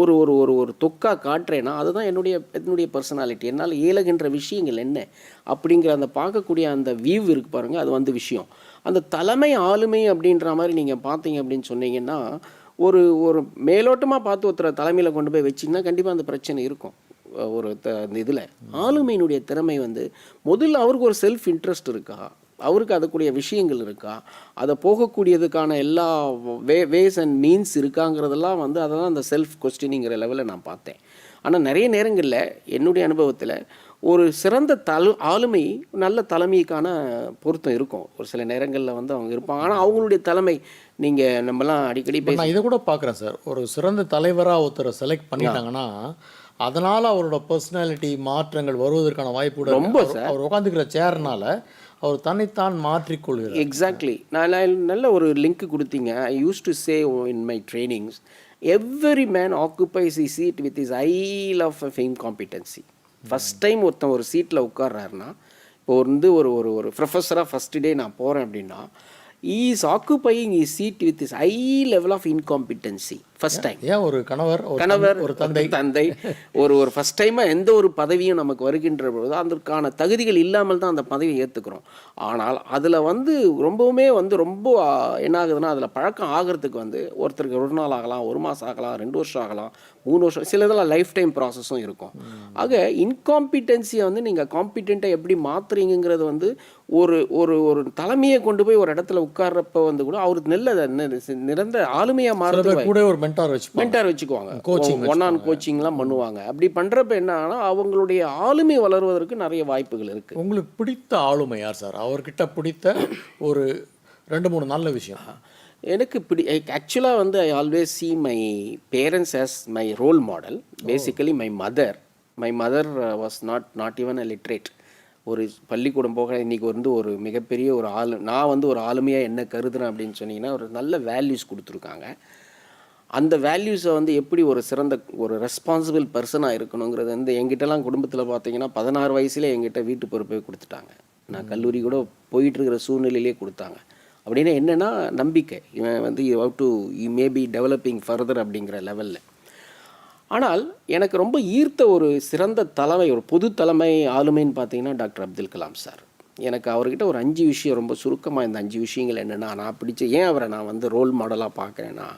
ஒரு ஒரு ஒரு ஒரு தொக்கா காட்டுறேன்னா அதுதான் என்னுடைய பர்சனாலிட்டி. என்னால் ஏழுகின்ற விஷயங்கள் என்ன அப்படிங்கிற அந்த பார்க்கக்கூடிய அந்த வியூ இருக்கு பாருங்கள், அது வந்து விஷயம். அந்த தலைமை ஆளுமை அப்படின்ற மாதிரி நீங்கள் பார்த்தீங்க அப்படின்னு சொன்னீங்கன்னா ஒரு மேலோட்டமாக பார்த்து ஒருத்தரை தலைமையில் கொண்டு போய் வச்சிங்கன்னா கண்டிப்பாக அந்த பிரச்சனை இருக்கும். அந்த இதில் ஆளுமையினுடைய திறமை வந்து முதல்ல அவருக்கு ஒரு செல்ஃப் இன்ட்ரெஸ்ட் இருக்கா, அவருக்கு அதுக்குரிய விஷயங்கள் இருக்கா, அதை போகக்கூடியதுக்கான எல்லா வேஸ் அண்ட் மீன்ஸ் இருக்காங்கிறதெல்லாம் வந்து அதை தான் அந்த செல்ஃப் கொஸ்டினிங்கிற லெவலில் நான் பார்த்தேன். ஆனால் நிறைய நேரங்களில் என்னுடைய அனுபவத்தில் ஒரு சிறந்த ஆளுமை நல்ல தலைமைக்கான பொருத்தம் இருக்கும். ஒரு சில நேரங்களில் வந்து அவங்க இருப்பாங்க, ஆனால் அவங்களுடைய தலைமை நீங்கள் நம்மலாம் அடிக்கடி நான் இதை கூட பார்க்குறேன் சார். ஒரு சிறந்த தலைவராக ஒருத்தரை செலக்ட் பண்ணிட்டாங்கன்னா அதனால் அவரோட பர்சனாலிட்டி மாற்றங்கள் வருவதற்கான வாய்ப்பு கூட ரொம்ப. அவர் உட்காந்துக்கிற சேர்னால அவர் தன்னைத்தான் மாற்றிக்கொள்கிறார். எக்ஸாக்ட்லி. நான் நல்ல ஒரு லிங்க் கொடுத்தீங்க. I use to say in my trainings, every man occupies his seat with his high level ஃபேம் காம்பிடன்சி. ஃபஸ்ட் டைம் ஒருத்தன் ஒரு சீட்டில் உட்கார்றாருன்னா, இப்போ வந்து ஒரு ப்ரொஃபஸராக ஃபஸ்ட் டே நான் போகிறேன் அப்படின்னா his occupying his seat with his high level of incompetency first time. ஏன் ஒரு கணவர் ஒரு தந்தை ஒரு ஃபஸ்ட் டைமாக எந்த ஒரு பதவியும் நமக்கு வருகின்ற பொழுது அதற்கான தகுதிகள் இல்லாமல் தான் அந்த பதவியை ஏற்றுக்கிறோம். ஆனால் அதில் வந்து ரொம்பவுமே வந்து ரொம்ப என்ன ஆகுதுன்னா அதில் பழக்கம் ஆகிறதுக்கு வந்து ஒருத்தருக்கு 1 நாள் ஆகலாம், 1 மாதம் ஆகலாம், 2 வருஷம் ஆகலாம், 3 வருஷம், சில இதெல்லாம் லைஃப் டைம் ப்ராசஸும் இருக்கும். ஆக இன்காம்பிட்டன்சியை வந்து நீங்கள் காம்பிட்டண்ட்டாக எப்படி மாற்றுறீங்கிறது வந்து ஒரு தலைமையை கொண்டு போய் ஒரு இடத்துல உட்கார்றப்ப வந்து கூட அவருக்கு நிரந்தர ஆளுமையாக மாறுறது கூட ஒரு மென்டார் வச்சுக்குவாங்க, ஒன் ஆன் கோச்சிங்லாம் பண்ணுவாங்க. அப்படி பண்ணுறப்ப என்ன ஆனால் அவங்களுடைய ஆளுமை வளர்வதற்கு நிறைய வாய்ப்புகள் இருக்குது. உங்களுக்கு பிடித்த ஆளுமை யார் சார்? அவர்கிட்ட பிடித்த ஒரு 2-3 நல்ல விஷயம். எனக்கு ஆக்சுவலாக வந்து I always see my parents as my role model. Basically my mother was not even a literate. ஒரு பள்ளிக்கூடம் போக இன்றைக்கி வந்து ஒரு மிகப்பெரிய ஒரு நான் வந்து ஒரு ஆளுமையாக என்ன கருதுறேன் அப்படின்னு சொன்னீங்கன்னா ஒரு நல்ல வேல்யூஸ் கொடுத்துருக்காங்க. அந்த வேல்யூஸை வந்து எப்படி ஒரு சிறந்த ஒரு ரெஸ்பான்சிபிள் பர்சனாக இருக்கணுங்கிறது வந்து எங்கிட்டலாம் குடும்பத்தில் பார்த்தீங்கன்னா 16 வயசுலேயே எங்கிட்ட வீட்டு பொறுப்பே கொடுத்துட்டாங்க. நான் கல்லூரி கூட போயிட்டுருக்கிற சூழ்நிலையிலே கொடுத்தாங்க. அப்படின்னா என்னென்னா நம்பிக்கை, இவன் வந்து you may be developing further அப்படிங்கிற லெவலில். ஆனால் எனக்கு ரொம்ப ஈர்த்த ஒரு சிறந்த தலைமை, ஒரு பொது தலைமை ஆளுமைன்னு பார்த்தீங்கன்னா டாக்டர் அப்துல் கலாம் சார். எனக்கு அவர்கிட்ட ஒரு 5 விஷயம் ரொம்ப சுருக்கமாக, இந்த 5 விஷயங்கள் என்னென்னா நான் ஏன் அவரை நான் வந்து ரோல் மாடலாக பார்க்குறேன்னா,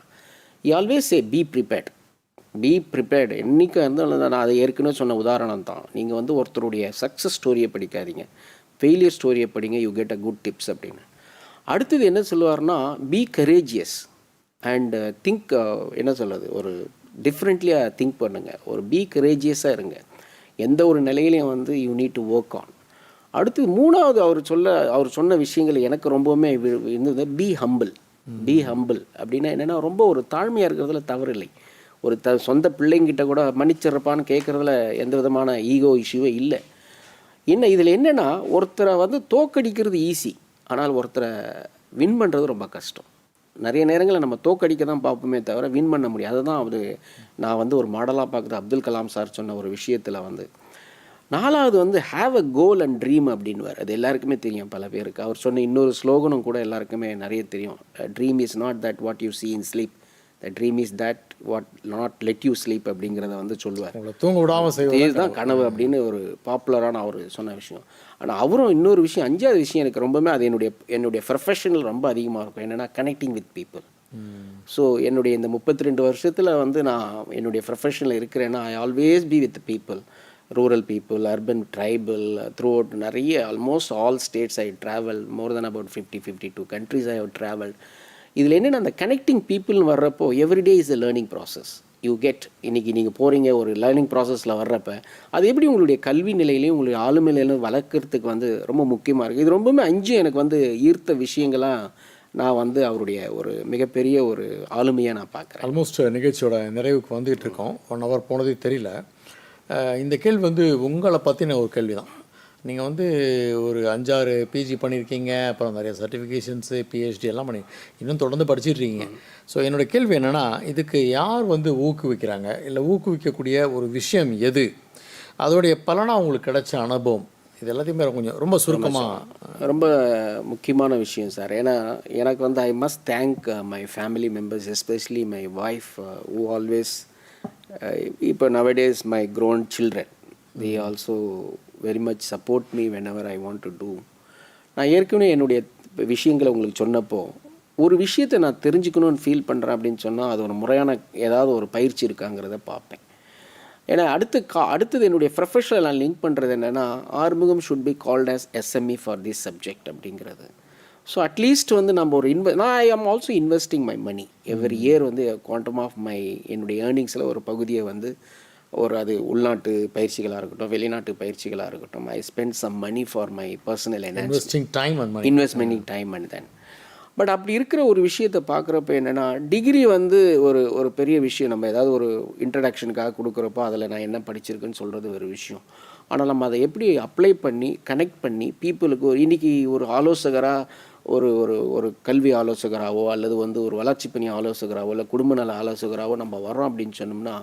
you always say be prepared. என்றைக்கும் இருந்தாலும் நான் அதை ஏற்கனவே சொன்ன உதாரணம் தான். நீங்கள் வந்து ஒருத்தருடைய சக்ஸஸ் ஸ்டோரியை படிக்காதீங்க, ஃபெயிலியர் ஸ்டோரியை படிங்க, you get a good tips அப்படின்னு. அடுத்தது என்ன சொல்லுவார்னா, பி கரேஜியஸ் அண்ட் திங்க், என்ன சொல்கிறது, ஒரு டிஃப்ரெண்ட்லியாக திங்க் பண்ணுங்கள், ஒரு பி கரேஜியஸாக இருங்க, எந்த ஒரு நிலையிலையும் வந்து you need to work on. அடுத்து 3வது அவர் சொன்ன விஷயங்கள் எனக்கு ரொம்பவுமே இருந்தது, பி ஹம்பிள் அப்படின்னா என்னென்னா ரொம்ப ஒரு தாழ்மையாக இருக்கிறதுல தவறில்லை. ஒரு சொந்த பிள்ளைங்கிட்ட கூட மன்னிச்சிடப்பான்னு கேட்குறதுல எந்த விதமான ஈகோ இஷ்யூவே இல்லை. இதில் என்னென்னா ஒருத்தரை வந்து தோக்கடிக்கிறது ஈஸி, ஆனால் ஒருத்தரை வின் பண்ணுறது ரொம்ப கஷ்டம். நிறைய நேரங்களில் நம்ம தோக்கடிக்க தான் பார்ப்போமே தவிர வின் பண்ண முடியும். அதுதான் நான் வந்து ஒரு மாடலாக பார்க்குறது அப்துல் கலாம் சார் சொன்ன ஒரு விஷயத்தில் வந்து. 4வது வந்து have a goal and dream அப்படின்வார். அது எல்லாருக்குமே தெரியும் பல பேருக்கு. அவர் சொன்ன இன்னொரு ஸ்லோகனும் கூட எல்லாருக்குமே நிறைய தெரியும். Dream is not that what you see in sleep, the dream is that what not let you sleep அப்படிங்கிறத வந்து சொல்லுவார். தூங்க விடாமல் செய்வது தான் கனவு அப்படின்னு ஒரு பாப்புலரான அவர் சொன்ன விஷயம். ஆனால் அவரும் இன்னொரு விஷயம், 5வது விஷயம் எனக்கு ரொம்பவுமே அது என்னுடைய ப்ரொஃபஷனல் ரொம்ப அதிகமாக இருக்கும். என்னென்னா கனெக்டிங் வித் பீப்புள். ஸோ என்னுடைய இந்த 32 வருஷத்தில் வந்து நான் என்னுடைய ப்ரொஃபஷனில் இருக்கிறேன்னா I always be with people, rural people, urban, tribal, throughout நிறைய almost all states I travel, more than about 52 countries I have travelled. இதில் என்னென்னா அந்த கனெக்டிங் பீப்புள்னு வர்றப்போ everyday is a learning process. You get இன்றைக்கி நீங்கள் போகிறீங்க ஒரு லேர்னிங் ப்ராசஸில் வர்றப்ப அது எப்படி உங்களுடைய கல்வி நிலையிலையும் உங்களுடைய ஆளுமை நிலையிலும் வளர்க்குறதுக்கு வந்து ரொம்ப முக்கியமாக இருக்குது. இது ரொம்பவுமே 5 எனக்கு வந்து ஈர்த்த விஷயங்களாக நான் வந்து அவருடைய ஒரு மிகப்பெரிய ஒரு ஆளுமையாக நான் பார்க்குறேன். ஆல்மோஸ்ட் நிகழ்ச்சியோட நிறைவுக்கு வந்துகிட்டு இருக்கோம். 1 hour போனதே தெரியல. இந்த கேள்வி வந்து உங்களை பற்றின ஒரு கேள்வி தான். நீங்கள் வந்து ஒரு 5-6 பிஜி பண்ணியிருக்கீங்க, அப்புறம் நிறைய சர்டிஃபிகேஷன்ஸு, பிஹெச்டி எல்லாம் பண்ணி இன்னும் தொடர்ந்து படிச்சுட்டு இருக்கீங்க. ஸோ என்னோடய கேள்வி என்னென்னா, இதுக்கு யார் வந்து ஊக்குவிக்கிறாங்க, இல்லை ஊக்குவிக்கக்கூடிய ஒரு விஷயம் எது, அதோடைய பலனாக உங்களுக்கு கிடைச்ச அனுபவம், இது எல்லாத்தையுமே கொஞ்சம் ரொம்ப சுருக்கமாக. ரொம்ப முக்கியமான விஷயம் சார். ஏன்னா எனக்கு வந்து I must thank my family members, especially my wife who always இப்போ nowadays my grown children, they also very much support me whenever I want to do. நான் ஏற்கனவே என்னுடைய விஷயங்களை உங்களுக்கு சொன்னப்போ, ஒரு விஷயத்தை நான் தெரிஞ்சுக்கணும்னு ஃபீல் பண்ணுறேன் அப்படின்னு சொன்னால் அது ஒரு முறையான ஏதாவது ஒரு பயிற்சி இருக்காங்கிறத பார்ப்பேன். ஏன்னா அடுத்தது என்னுடைய ப்ரொஃபஷனல் நான் லிங்க் பண்ணுறது என்னென்னா, Arumugam should be called as SME for this subject அப்படிங்கிறது. ஸோ அட்லீஸ்ட் வந்து நம்ம ஒரு நான் I am also investing my money every year. வந்து குவாண்டம் ஆஃப் மை என்னுடைய ஏர்னிங்ஸில் ஒரு பகுதியை வந்து அது உள்நாட்டு பயிற்சிகளாக இருக்கட்டும், வெளிநாட்டு பயிற்சிகளாக இருக்கட்டும், I spend some money for my personal இன்வெஸ்ட்மெண்டிங் டைம் அண்ட் தென். பட் அப்படி இருக்கிற ஒரு விஷயத்தை பார்க்குறப்ப என்னென்னா, டிகிரி வந்து ஒரு பெரிய விஷயம். நம்ம ஏதாவது ஒரு இன்ட்ரடக்ஷனுக்காக கொடுக்குறப்போ அதில் நான் என்ன படிச்சிருக்குன்னு சொல்கிறது ஒரு விஷயம். ஆனால் நம்ம அதை எப்படி அப்ளை பண்ணி கனெக்ட் பண்ணி பீப்புளுக்கு இன்றைக்கி ஒரு ஆலோசகராக ஒரு கல்வி ஆலோசகராகவோ அல்லது வந்து ஒரு வளர்ச்சி பணி ஆலோசகராகவோ இல்லை குடும்ப நல ஆலோசகராகவோ நம்ம வர்றோம் அப்படின்னு சொன்னோம்னா,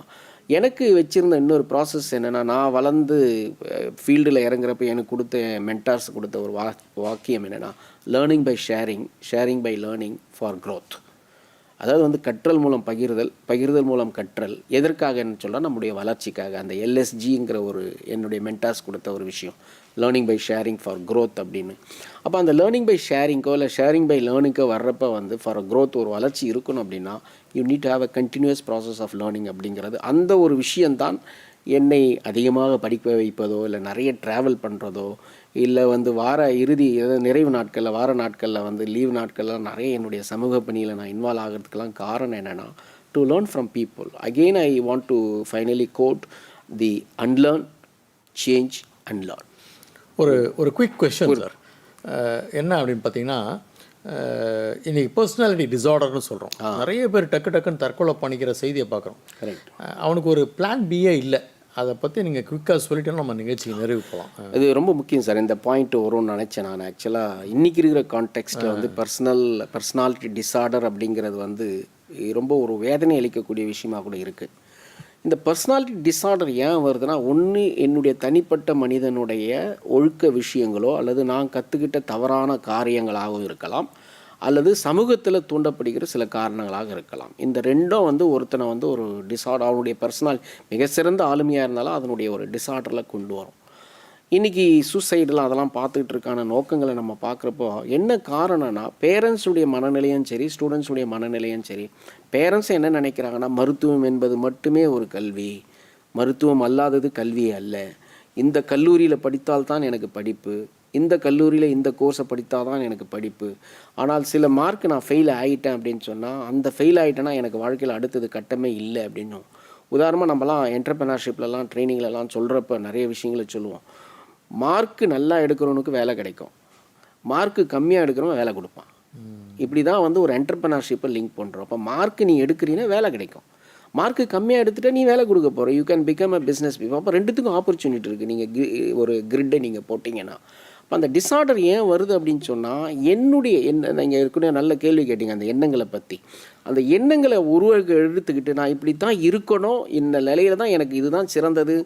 எனக்கு வச்சுருந்த இன்னொரு ப்ராசஸ் என்னென்னா, நான் வளர்ந்து ஃபீல்டில் இறங்குறப்ப எனக்கு கொடுத்த மென்டார்ஸ் கொடுத்த ஒரு வாக்கியம் என்னென்னா, learning by sharing by learning for growth. அதாவது வந்து கற்றல் மூலம் பகிர்தல் மூலம் கற்றல். எதற்காகன்னு சொல்ல நம்முடைய வளர்ச்சிக்காக. அந்த LSGங்கிற ஒரு என்னுடைய மென்டார்ஸ் கொடுத்த ஒரு விஷயம், learning by sharing for growth அப்படின்னு. அப்போ அந்த லேர்னிங் பை ஷேரிங்கோ இல்லை ஷேரிங் பை லேர்னிங்கோ வர்றப்போ வந்து ஃபார் க்ரோத் ஒரு வளர்ச்சி இருக்கணும் அப்படின்னா, you need to have a continuous process of learning அப்படிங்கிறது. அந்த ஒரு விஷயந்தான் என்னை அதிகமாக படிக்க வைப்பதோ இல்லை நிறைய ட்ராவல் பண்ணுறதோ இல்லை வந்து வார நிறைவு நாட்களில் வார நாட்களில் வந்து லீவ் நாட்களில் நிறைய என்னுடைய சமூக பணியில் நான் இன்வால்வ் ஆகிறதுக்கெல்லாம் காரணம் என்னென்னா, to learn from people. Again I want to finally quote the unlearn, change and learn. ஒரு குயிக் கொஸ்டின் சார். என்ன அப்படின்னு பார்த்தீங்கன்னா, இன்றைக்கி பர்சனாலிட்டி டிஸார்டர்னு சொல்கிறோம். நிறைய பேர் டக்குன்னு தற்கொலை பண்ணிக்கிற செய்தியை பார்க்குறோம். கரெக்ட். அவனுக்கு ஒரு பிளான் பியே இல்லை. அதை பற்றி நீங்கள் குயிக்காக சொல்லிட்டோன்னா நம்ம நிகழ்ச்சிக்கு நிறைவு போகலாம். இது ரொம்ப முக்கியம் சார். இந்த பாயிண்ட் வரும்னு நினச்சேன் நான். ஆக்சுவலாக இன்றைக்கி இருக்கிற கான்டெக்ஸ்ட்டில் வந்து பர்சனாலிட்டி டிஸார்டர் அப்படிங்கிறது வந்து ரொம்ப ஒரு வேதனை அளிக்கக்கூடிய விஷயமாக கூட இருக்குது. இந்த பர்சனாலிட்டி டிஸார்டர் ஏன் வருதுன்னா, ஒன்று என்னுடைய தனிப்பட்ட மனிதனுடைய ஒழுக்க விஷயங்களோ அல்லது நான் கற்றுக்கிட்ட தவறான காரியங்களாகவும் இருக்கலாம், அல்லது சமூகத்தில் தூண்டப்படுகிற சில காரணங்களாக இருக்கலாம். இந்த ரெண்டும் வந்து ஒருத்தனை வந்து ஒரு டிஸார்டர், அவனுடைய பர்சனல் மிக சிறந்த ஆளுமையாக இருந்தாலும் அதனுடைய ஒரு டிஸார்டரில் கொண்டு வரும். இன்றைக்கி சூசைடெலாம் அதெல்லாம் பார்த்துக்கிட்டு இருக்கான நோக்கங்களை நம்ம பார்க்குறப்போ என்ன காரணம்னா, பேரண்ட்ஸுடைய மனநிலையும் சரி ஸ்டூடெண்ட்ஸுடைய மனநிலையும் சரி, பேரண்ட்ஸ் என்ன நினைக்கிறாங்கன்னா, மருத்துவம் என்பது மட்டுமே ஒரு கல்வி, மருத்துவம் அல்லாதது கல்வியே அல்ல, இந்த கல்லூரியில் படித்தால்தான் எனக்கு படிப்பு, இந்த கல்லூரியில் இந்த கோர்ஸை படித்தால் தான் எனக்கு படிப்பு, ஆனால் சில மார்க் நான் ஃபெயில் ஆகிட்டேன் அப்படின்னு சொன்னால், அந்த ஃபெயில் ஆகிட்டேன்னா எனக்கு வாழ்க்கையில் அடுத்தது கட்டமே இல்லை அப்படின்னும். உதாரணமாக நம்மலாம் என்டர்ப்ரெனர்ஷிப்லலாம் ட்ரைனிங்லலாம் சொல்கிறப்ப நிறைய விஷயங்களை சொல்லுவோம். மார்க்கு நல்லா எடுக்கிறவனுக்கு வேலை கிடைக்கும், மார்க்கு கம்மியாக எடுக்கிறவன் வேலை கொடுப்பான். இப்படி தான் வந்து ஒரு என்டர்ப்ரெனர்ஷிப்பை லிங்க் பண்ணுறோம். அப்போ மார்க்கு நீ எடுக்கிறீன்னா வேலை கிடைக்கும், மார்க்கு கம்மியாக எடுத்துகிட்டு நீ வேலை கொடுக்க போகிற, you can become a business people. அப்போ ரெண்டுத்துக்கும் ஆப்பர்ச்சுனிட்டி இருக்குது. நீங்கள் ஒரு கிரிட்டை நீங்கள் போட்டிங்கன்னா. அப்போ அந்த டிஸார்டர் ஏன் வருது அப்படின்னு சொன்னால், நீங்கள் ஏற்கனவே நல்ல கேள்வி கேட்டீங்க அந்த எண்ணங்களை பற்றி. அந்த எண்ணங்களை எடுத்துக்கிட்டு நான் இப்படி தான் இருக்கணும், இந்த நிலையில் தான் எனக்கு இதுதான் சிறந்தது,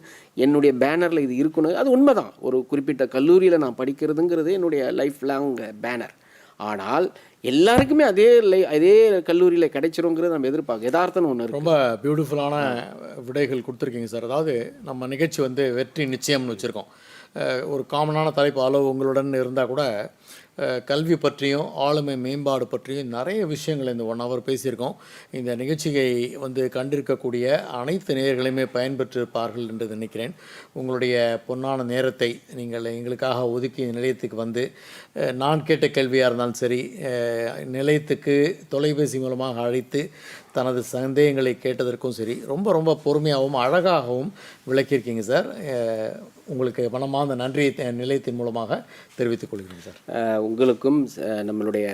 என்னுடைய பேனரில் இது இருக்கணும். அது உண்மை தான். ஒரு குறிப்பிட்ட கல்லூரியில் நான் படிக்கிறதுங்கிறது என்னுடைய லைஃப் லாங் பேனர். ஆனால் எல்லாருக்குமே அதே கல்லூரியில் கிடைச்சிருங்கிறது நம்ம எதிர்பார்க்க யதார்த்தம்னு ஒன்று இருக்குது. ரொம்ப பியூட்டிஃபுல்லான விடைகள் கொடுத்துருக்கீங்க சார். அதாவது நம்ம நிகழ்ச்சி வந்து வெற்றி நிச்சயம்னு வச்சுருக்கோம். ஒரு காமனான தலைப்பு அளவு உங்களுடன் இருந்தால் கூட கல்வி பற்றியும் ஆளுமை மேம்பாடு பற்றியும் நிறைய விஷயங்கள் இந்த 1 hour பேசியிருக்கோம். இந்த நிகழ்ச்சியை வந்து கண்டிருக்கக்கூடிய அனைத்து நேயர்களையுமே பயன்பெற்றிருப்பார்கள் என்று நினைக்கிறேன். உங்களுடைய பொன்னான நேரத்தை நீங்கள் எங்களுக்காக ஒதுக்கி நிலையத்துக்கு வந்து நான் கேட்ட கேள்வியாக இருந்தாலும் சரி, நிலையத்துக்கு தொலைபேசி மூலமாக அழைத்து தனது சந்தேகங்களை கேட்டதற்கும் சரி, ரொம்ப பொறுமையாகவும் அழகாகவும் விளக்கியிருக்கீங்க சார். உங்களுக்கு மனமார்ந்த நன்றியை நிலையத்தின் மூலமாக தெரிவித்துக் கொள்கிறேன் சார். உங்களுக்கும் நம்மளுடைய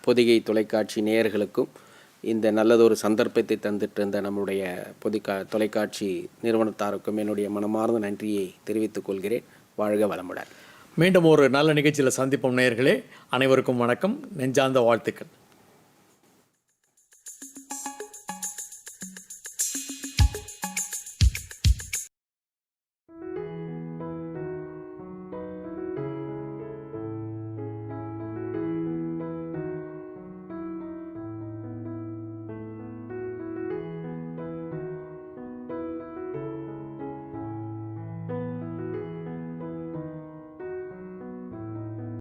பொதிகை தொலைக்காட்சி நேயர்களுக்கும் இந்த நல்லதொரு சந்தர்ப்பத்தை தந்துட்டு இருந்த நம்முடைய தொலைக்காட்சி நிறுவனத்தாருக்கும் என்னுடைய மனமார்ந்த நன்றியை தெரிவித்துக் கொள்கிறேன். வாழ்க வளமுடன். மீண்டும் ஒரு நல்ல நிகழ்ச்சியில் சந்திப்போம் நேயர்களே. அனைவருக்கும் வணக்கம், நெஞ்சார்ந்த வாழ்த்துக்கள்.